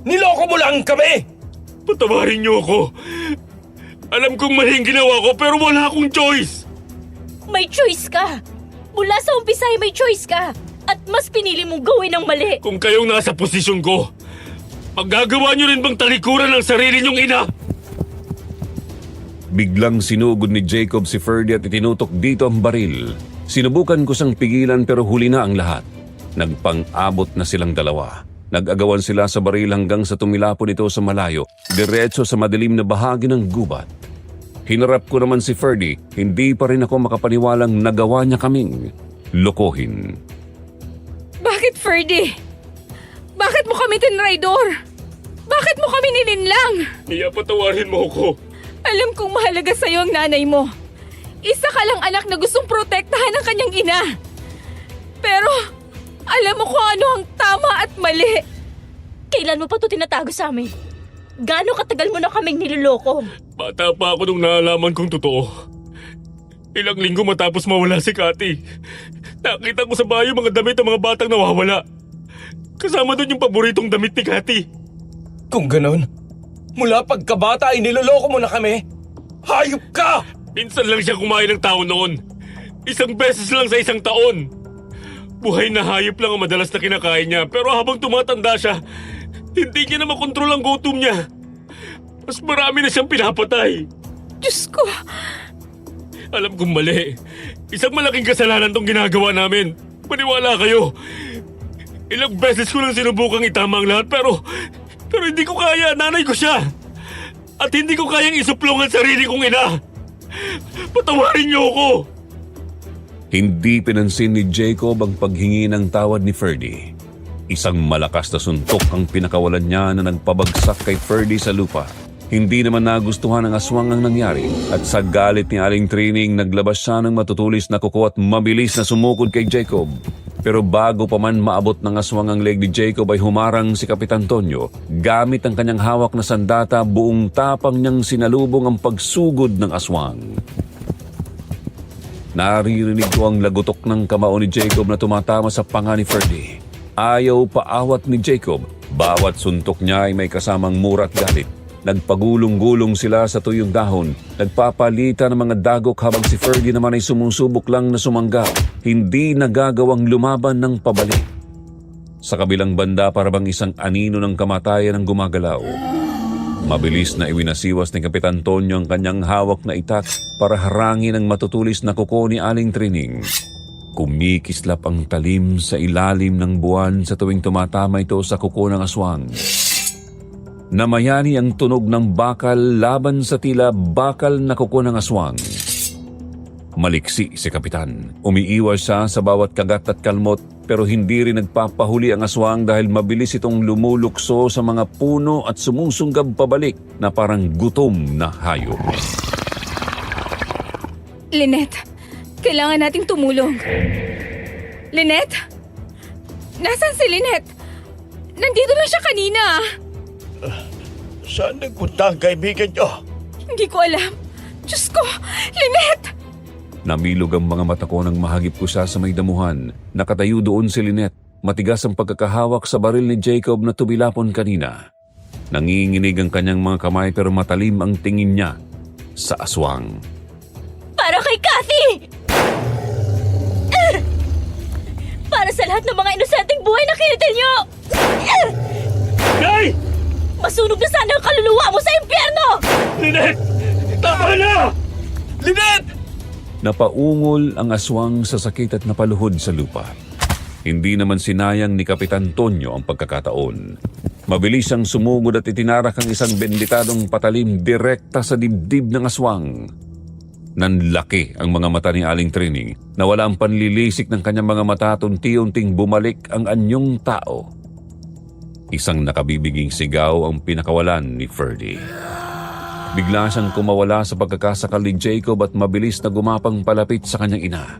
Niloko mo lang kami! Patawarin niyo ako! Alam kong mali ang ginawa ko pero wala akong choice! May choice ka! Mula sa umpisa ay may choice ka! At mas pinili mong gawin ang mali! Kung kayong nasa posisyon ko, magagawa niyo rin bang talikuran ang sarili niyong ina? Biglang sinugod ni Jacob si Ferdy at itinutok dito ang baril. Sinubukan ko siyang pigilan pero huli na ang lahat. Nagpang-abot na silang dalawa. Nag-agawan sila sa baril hanggang sa tumilapon ito sa malayo, diretso sa madilim na bahagi ng gubat. Hinarap ko naman si Ferdy, hindi pa rin ako makapaniwalang nagawa niya kaming lokohin. Bakit, Ferdy? Bakit mo kami tinraidor? Bakit mo kami nilinlang? Mia, patawarin mo ako. Alam kong mahalaga sa'yo ang nanay mo. Isa ka lang anak na gustong protektahan ng kanyang ina. Pero, alam mo kung ano ang tama at mali. Kailan mo pa ito tinatago sa amin? Gaano katagal mo na kaming niloloko? Bata pa ako nung naalaman kong totoo. Ilang linggo matapos mawala si Cathy. Nakita ko sa bayo mga damit ng mga batang nawawala. Kasama doon yung paboritong damit ni Cathy. Kung ganon, mula pagkabata ay niloloko mo na kami. Hayop ka! Minsan lang siya kumain ng tao noon. Isang beses lang sa isang taon. Buhay na hayop lang ang madalas na kinakain niya. Pero habang tumatanda siya, hindi niya na makontrol ang gutom niya. Mas marami na siyang pinapatay. Diyos ko! Alam kong mali. Isang malaking kasalanan tong ginagawa namin. Maniwala kayo. Ilang beses ko lang sinubukang itama ang lahat pero hindi ko kaya. Nanay ko siya. At hindi ko kayang isuplong ang sarili kong ina. Patawarin niyo ako. Hindi pinansin ni Jacob ang paghingi ng tawad ni Ferdy. Isang malakas na suntok ang pinakawalan niya na nagpabagsak kay Ferdy sa lupa. Hindi naman nagustuhan ng aswang ang nangyari at sa galit ni Aling Trining naglabas siya ng matutulis na kuko at mabilis na sumukod kay Jacob. Pero bago pa man maabot ng aswang ang leg ni Jacob ay humarang si Kapitan Tonyo. Gamit ang kanyang hawak na sandata, buong tapang niyang sinalubong ang pagsugod ng aswang. Naririnig ko ang lagutok ng kamao ni Jacob na tumatama sa panga ni Ferdy. Ayaw paawat ni Jacob. Bawat suntok niya ay may kasamang mura at galit. Nagpagulong-gulong sila sa tuyong dahon. Nagpapalitan ng mga dagok habang si Ferdy naman ay sumusubok lang na sumangga. Hindi nagagawang lumaban ng pabalik. Sa kabilang banda parabang isang anino ng kamatayan ang gumagalaw. Mabilis na iwinasiwas ni Kapitan Tonyo ang kanyang hawak na itak para harangin ang matutulis na kuko ni Aling Trining. Kumikislap ang talim sa ilalim ng buwan sa tuwing tumatama ito sa kuko ng aswang. Namayani ang tunog ng bakal laban sa tila bakal na kuko ng aswang. Maliksi si Kapitan. Umiiwas siya sa bawat kagat at kalmot pero hindi rin nagpapahuli ang aswang dahil mabilis itong lumulukso sa mga puno at sumusunggab pabalik na parang gutom na hayop. Lynette, kailangan nating tumulong. Lynette? Nasaan si Lynette? Nandito lang siya kanina. Saan nagpunta ang kaibigan niyo? Hindi ko alam. Diyos ko, Lynette! Namilog ang mga mata ko nang mahagip ko siya sa may damuhan. Nakatayo doon si Lynette. Matigas ang pagkakahawak sa baril ni Jacob na tubilapon kanina. Nanginginig ang kanyang mga kamay pero matalim ang tingin niya sa aswang. Para kay Kathy! Para sa lahat ng mga inosenteng buhay na kinitil niyo! Nay! Masunog na sana ang kaluluwa mo sa impyerno! Lynette! Tama na! Lynette! Napaungol ang aswang sa sakit at napaluhod sa lupa. Hindi naman sinayang ni Kapitan Tonyo ang pagkakataon. Mabilis ang sumugod at itinarak ang isang benditadong patalim direkta sa dibdib ng aswang. Nanlaki ang mga mata ni Aling Trining na wala ang panlilisik ng kanyang mga mata at unti-unting bumalik ang anyong tao. Isang nakabibiging sigaw ang pinakawalan ni Ferdy. Bigla siyang kumawala sa pagkakasakal ni Jacob at mabilis na gumapang palapit sa kanyang ina.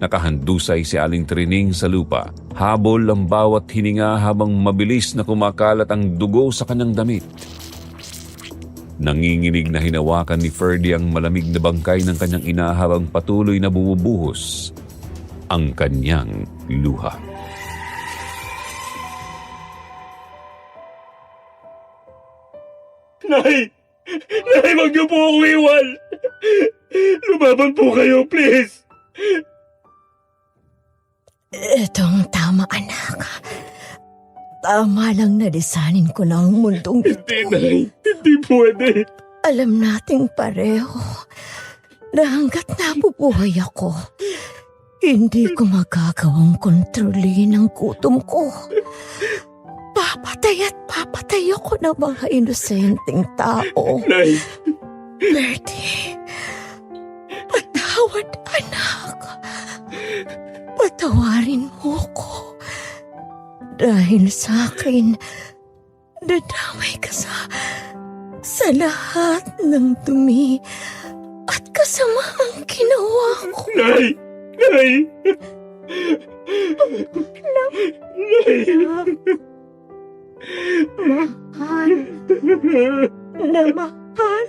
Nakahandusay si Aling Trining sa lupa. Habol ang bawat hininga habang mabilis na kumakalat ang dugo sa kanyang damit. Nanginginig na hinawakan ni Ferdy ang malamig na bangkay ng kanyang ina habang patuloy na bumubuhos ang kanyang luha. Nay! Nay, wag niyo po akong iwan! Lumaban po kayo, please! Itong tama, anak. Tama lang na lisanin ko na ang mundong ito. Hindi, Nay. Hindi pwede. Alam nating pareho na hanggat nabubuhay ako, hindi ko magagawang kontrolin ang gutom ko. Papatay at papatay ako ng mga inosenteng tao. Nay! Bertie, patawad, anak. Patawarin mo ko. Dahil sa akin, nadamay ka sa lahat ng dumi at kasamaang ginawa ko. Nay! Nay! Nay! Mahal na mahal.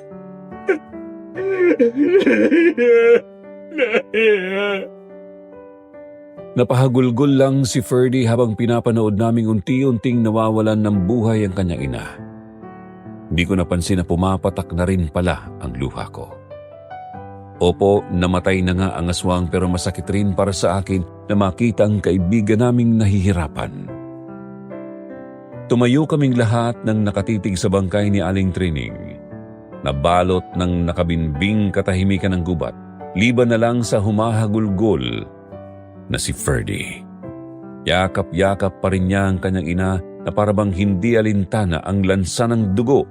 Napahagulgol lang si Ferdy habang pinapanood naming unti-unting nawawalan ng buhay ang kanyang ina. Hindi ko napansin na pumapatak na rin pala ang luha ko. Opo, namatay na nga ang aswang pero masakit rin para sa akin na makita ang kaibigan naming nahihirapan. Tumayo kaming lahat nang nakatitig sa bangkay ni Aling Trining. Nabalot ng nakabinbing katahimikan ng gubat, liban na lang sa humahagulgol na si Ferdy. Yakap-yakap pa rin niya ang kanyang ina na parabang hindi alintana ang lansa ng dugo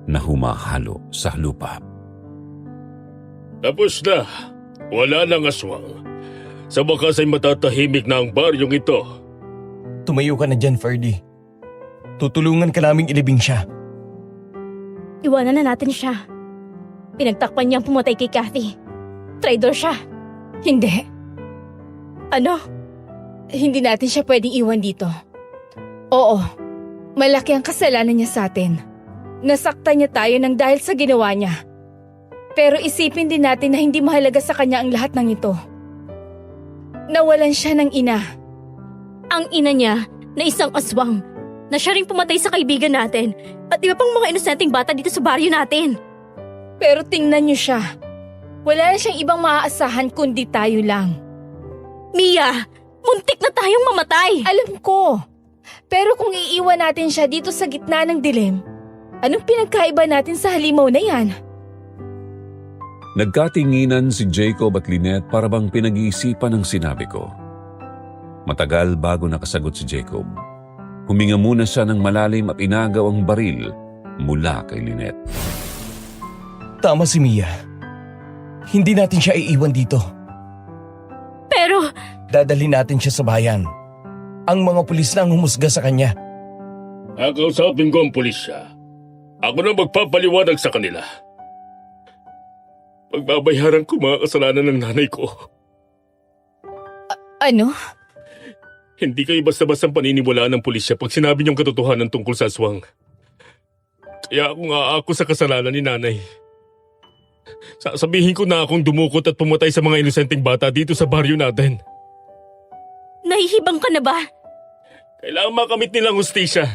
na humahalo sa lupa. Tapos na. Wala nang aswang. Sa wakas ay matatahimik na ang baryong ito. Tumayo ka na dyan, Ferdy. Tutulungan ka naming ilibing siya. Iwanan na natin siya. Pinagtakpan niyang pumatay kay Kathy. Traitor siya. Hindi. Ano? Hindi natin siya pwedeng iwan dito. Oo, malaki ang kasalanan niya sa atin. Nasaktan niya tayo nang dahil sa ginawa niya. Pero isipin din natin na hindi mahalaga sa kanya ang lahat ng ito. Nawalan siya ng ina. Ang ina niya na isang aswang na siya rin pumatay sa kaibigan natin at iba pang mga inosenteng bata dito sa baryo natin. Pero tingnan niyo siya. Wala na siyang ibang maaasahan kundi tayo lang. Mia, muntik na tayong mamatay. Alam ko. Pero kung iiwan natin siya dito sa gitna ng dilim, anong pinagkaiba natin sa halimaw na yan? Nagkatinginan si Jacob at Lynette para bang pinag-iisipan ang sinabi ko. Matagal bago nakasagot si Jacob. Huminga muna siya ng malalim at inagaw ang baril mula kay Lynette. Tama si Mia. Hindi natin siya iiwan dito. Pero, Dadalhin natin siya sa bayan. Ang mga pulis na ang humusga sa kanya. Kakausapin ko ang pulisya. Ako na magpapaliwanag sa kanila. Pagbabayaran ko mga kasalanan ng nanay ko. Ano? Hindi kayo basta-bastang paniniwalaan ng pulisya pag sinabi niyong katotohanan tungkol sa aswang. Kaya ako nga ako sa kasalanan ni nanay. Sasabihin ko na akong dumukot at pumatay sa mga inosenteng bata dito sa baryo natin. nahihibang ka na ba? Kailangan makamit nilang hustisya.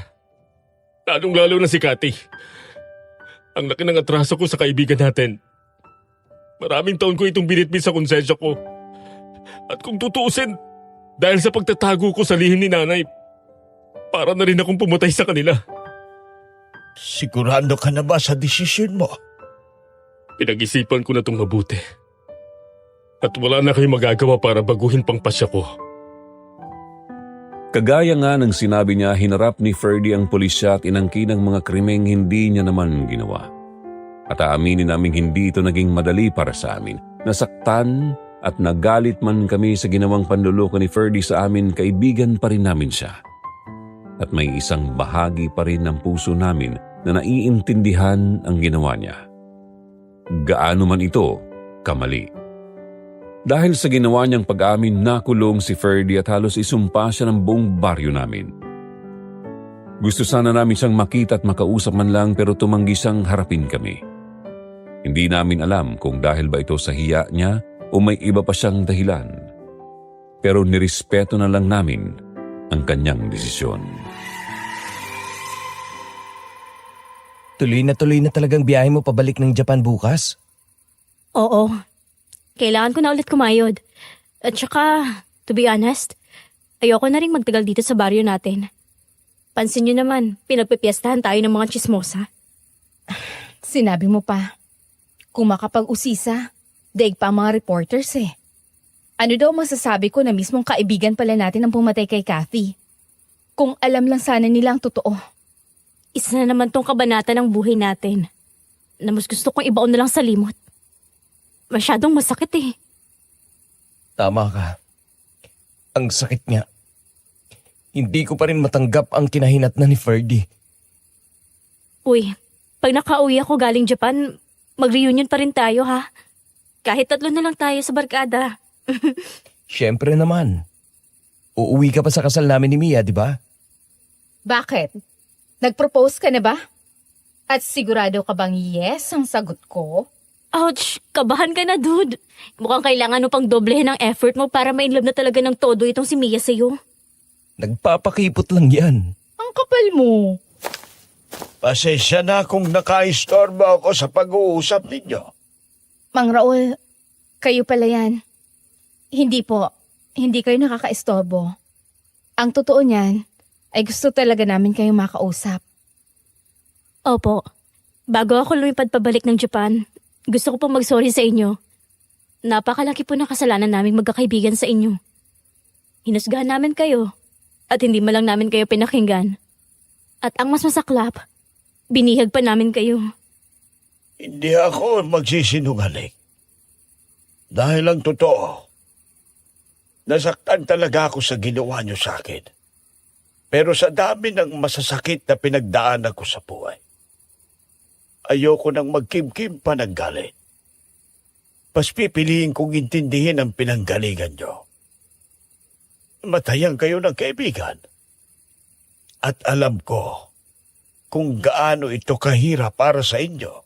Lalong-lalo na si Cathy. Ang laki ng atraso ko sa kaibigan natin. Maraming taon ko itong binitbit sa konsensya ko. At kung tutuusin, dahil sa pagtatago ko sa lihim ni nanay, para na rin akong pumatay sa kanila. Sigurado ka na ba sa desisyon mo? Pinag-isipan ko na itong mabuti. At wala na kayong magagawa para baguhin pang pasya ko. Kagaya nga ng sinabi niya, hinarap ni Ferdy ang pulisya at inangkin ang mga krimeng hindi niya naman ginawa. At aaminin naming hindi ito naging madali para sa amin. Nasaktan at nagalit man kami sa ginawang panluloko ni Ferdy sa amin, kaibigan pa rin namin siya. At may isang bahagi pa rin ng puso namin na naiintindihan ang ginawa niya. Gaano man ito kamali. Dahil sa ginawa niyang pag-amin, nakulong si Ferdy at halos isumpa siya ng buong baryo namin. Gusto sana namin siyang makita at makausap man lang, pero tumanggi siyang harapin kami. Hindi namin alam kung dahil ba ito sa hiya niya o may iba pa siyang dahilan. Pero nirespeto na lang namin ang kanyang desisyon. Tuloy na talagang biyahe mo pabalik ng Japan bukas? Oo. Kailangan ko na ulit kumayod. At saka, to be honest, ayoko na rin magtagal dito sa baryo natin. Pansin niyo naman, pinagpipiestahan tayo ng mga chismosa. Sinabi mo pa, kung makapag-usisa, daig pa ang mga reporters eh. Ano daw masasabi ko na mismong kaibigan pala natin ang pumatay kay Cathy? Kung alam lang sana nila ang totoo. Isa na naman tong kabanata ng buhay natin na mas gusto kong ibaon na lang sa limot. Masyadong masakit eh. Tama ka. Ang sakit niya. Hindi ko pa rin matanggap ang kinahinatnan ni Ferdy. Uy, pag nakauwi ako galing Japan, mag-reunion pa rin tayo ha. Kahit 3 na lang tayo sa barkada. Siyempre naman. Uuwi ka pa sa kasal namin ni Mia, di ba? Bakit? Nag-propose ka na ba? At sigurado ka bang yes ang sagot ko? Ouch! Kabahan ka na, dude. Mukhang kailangan mo pang doblehin ang effort mo para ma-inlove na talaga ng todo itong si Mia sa'yo. Nagpapakipot lang yan. Ang kapal mo. Pasensya na kung nakaistorbo ako sa pag-uusap ninyo. Mang Raul, kayo pala yan. Hindi po. Hindi kayo nakakaistorbo. Ang totoo niyan ay gusto talaga namin kayong makausap. Opo. Bago ako lumipad pabalik ng Japan, gusto ko pong mag-sorry sa inyo. Napakalaki po na kasalanan naming magkakaibigan sa inyo. Hinusgahan namin kayo at hindi man lang namin kayo pinakinggan. At ang mas masaklap, Binihag pa namin kayo. Hindi ako magsisinungaling. Dahil ang totoo, nasaktan talaga ako sa ginawa niyo sa akin. Pero sa dami ng masasakit na pinagdaanan ko sa buhay, ayoko nang magkimkim pa ng galit. Mas pipiliin kong intindihin ang pinanggalingan niyo. Matayan kayo ng kaibigan. At alam ko kung gaano ito kahirap para sa inyo.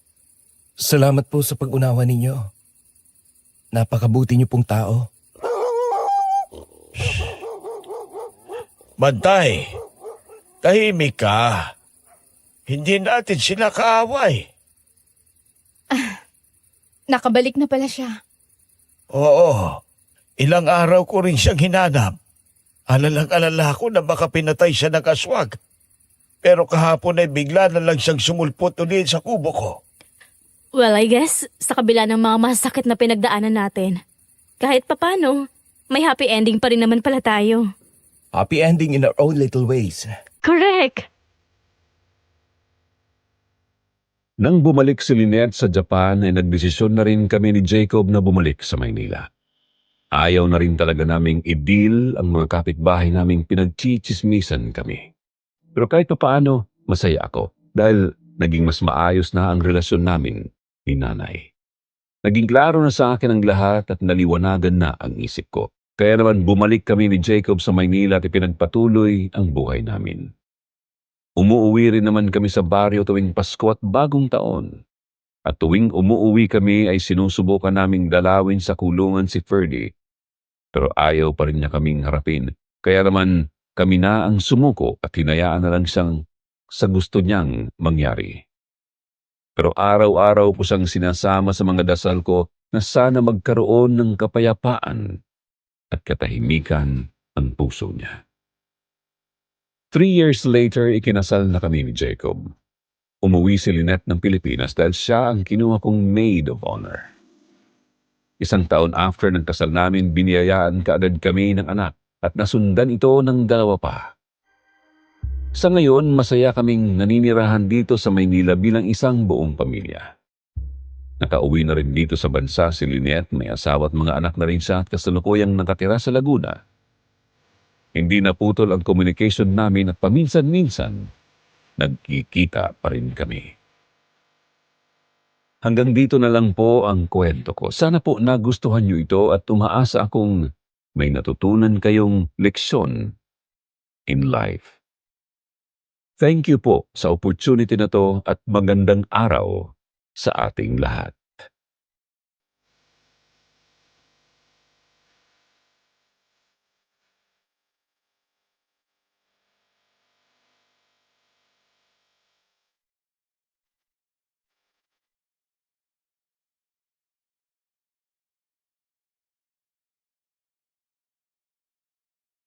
Salamat po sa pag-unawa ninyo. Napakabuti niyo pong tao. Bantay, tahimik ka. Hindi natin sila kaaway. Nakabalik na pala siya. Oo, ilang araw ko rin siyang hinanap. Alalang-alala ko na baka pinatay siya ng aswag. Pero kahapon ay bigla na lang siyang sumulpot ulit sa kubo ko. Well, I guess, sa kabila ng mga masakit na pinagdaanan natin, kahit papano, may happy ending pa rin naman pala tayo. Happy ending in our own little ways. Correct! Nang bumalik si Lynette sa Japan ay nagdesisyon na rin kami ni Jacob na bumalik sa Maynila. Ayaw na rin talaga naming i-deal ang mga kapitbahay naming pinagchichismisan kami. Pero kahit paano, masaya ako dahil naging mas maayos na ang relasyon namin ni nanay. Naging klaro na sa akin ang lahat at naliwanagan na ang isip ko. Kaya naman bumalik kami ni Jacob sa Maynila at ipinagpatuloy ang buhay namin. Umuuwi rin naman kami sa baryo tuwing Pasko at Bagong Taon. At tuwing umuuwi kami ay sinusubukan naming dalawin sa kulungan si Ferdy. Pero ayaw pa rin niya kaming harapin. Kaya naman kami na ang sumuko at hinayaan na lang siyang sa gusto niyang mangyari. Pero araw-araw ko siyang sinasama sa mga dasal ko na sana magkaroon ng kapayapaan at katahimikan ang puso niya. 3 years later, ikinasal na kami ni Jacob. Umuwi si Lynette ng Pilipinas dahil siya ang kinuha kong maid of honor. 1 taon after ng kasal namin, biniyayaan kaagad kami ng anak at nasundan ito ng 2 pa. Sa ngayon, masaya kaming naninirahan dito sa Maynila bilang isang buong pamilya. Nakauwi na rin dito sa bansa si Lynette, may asawa at mga anak na rin siya at kasalukuyang nakatira sa Laguna. Hindi naputol ang communication namin at paminsan-minsan, nagkikita pa rin kami. Hanggang dito na lang po ang kwento ko. Sana po nagustuhan niyo ito at umaasa akong may natutunan kayong leksyon in life. Thank you po sa opportunity na to at magandang araw sa ating lahat.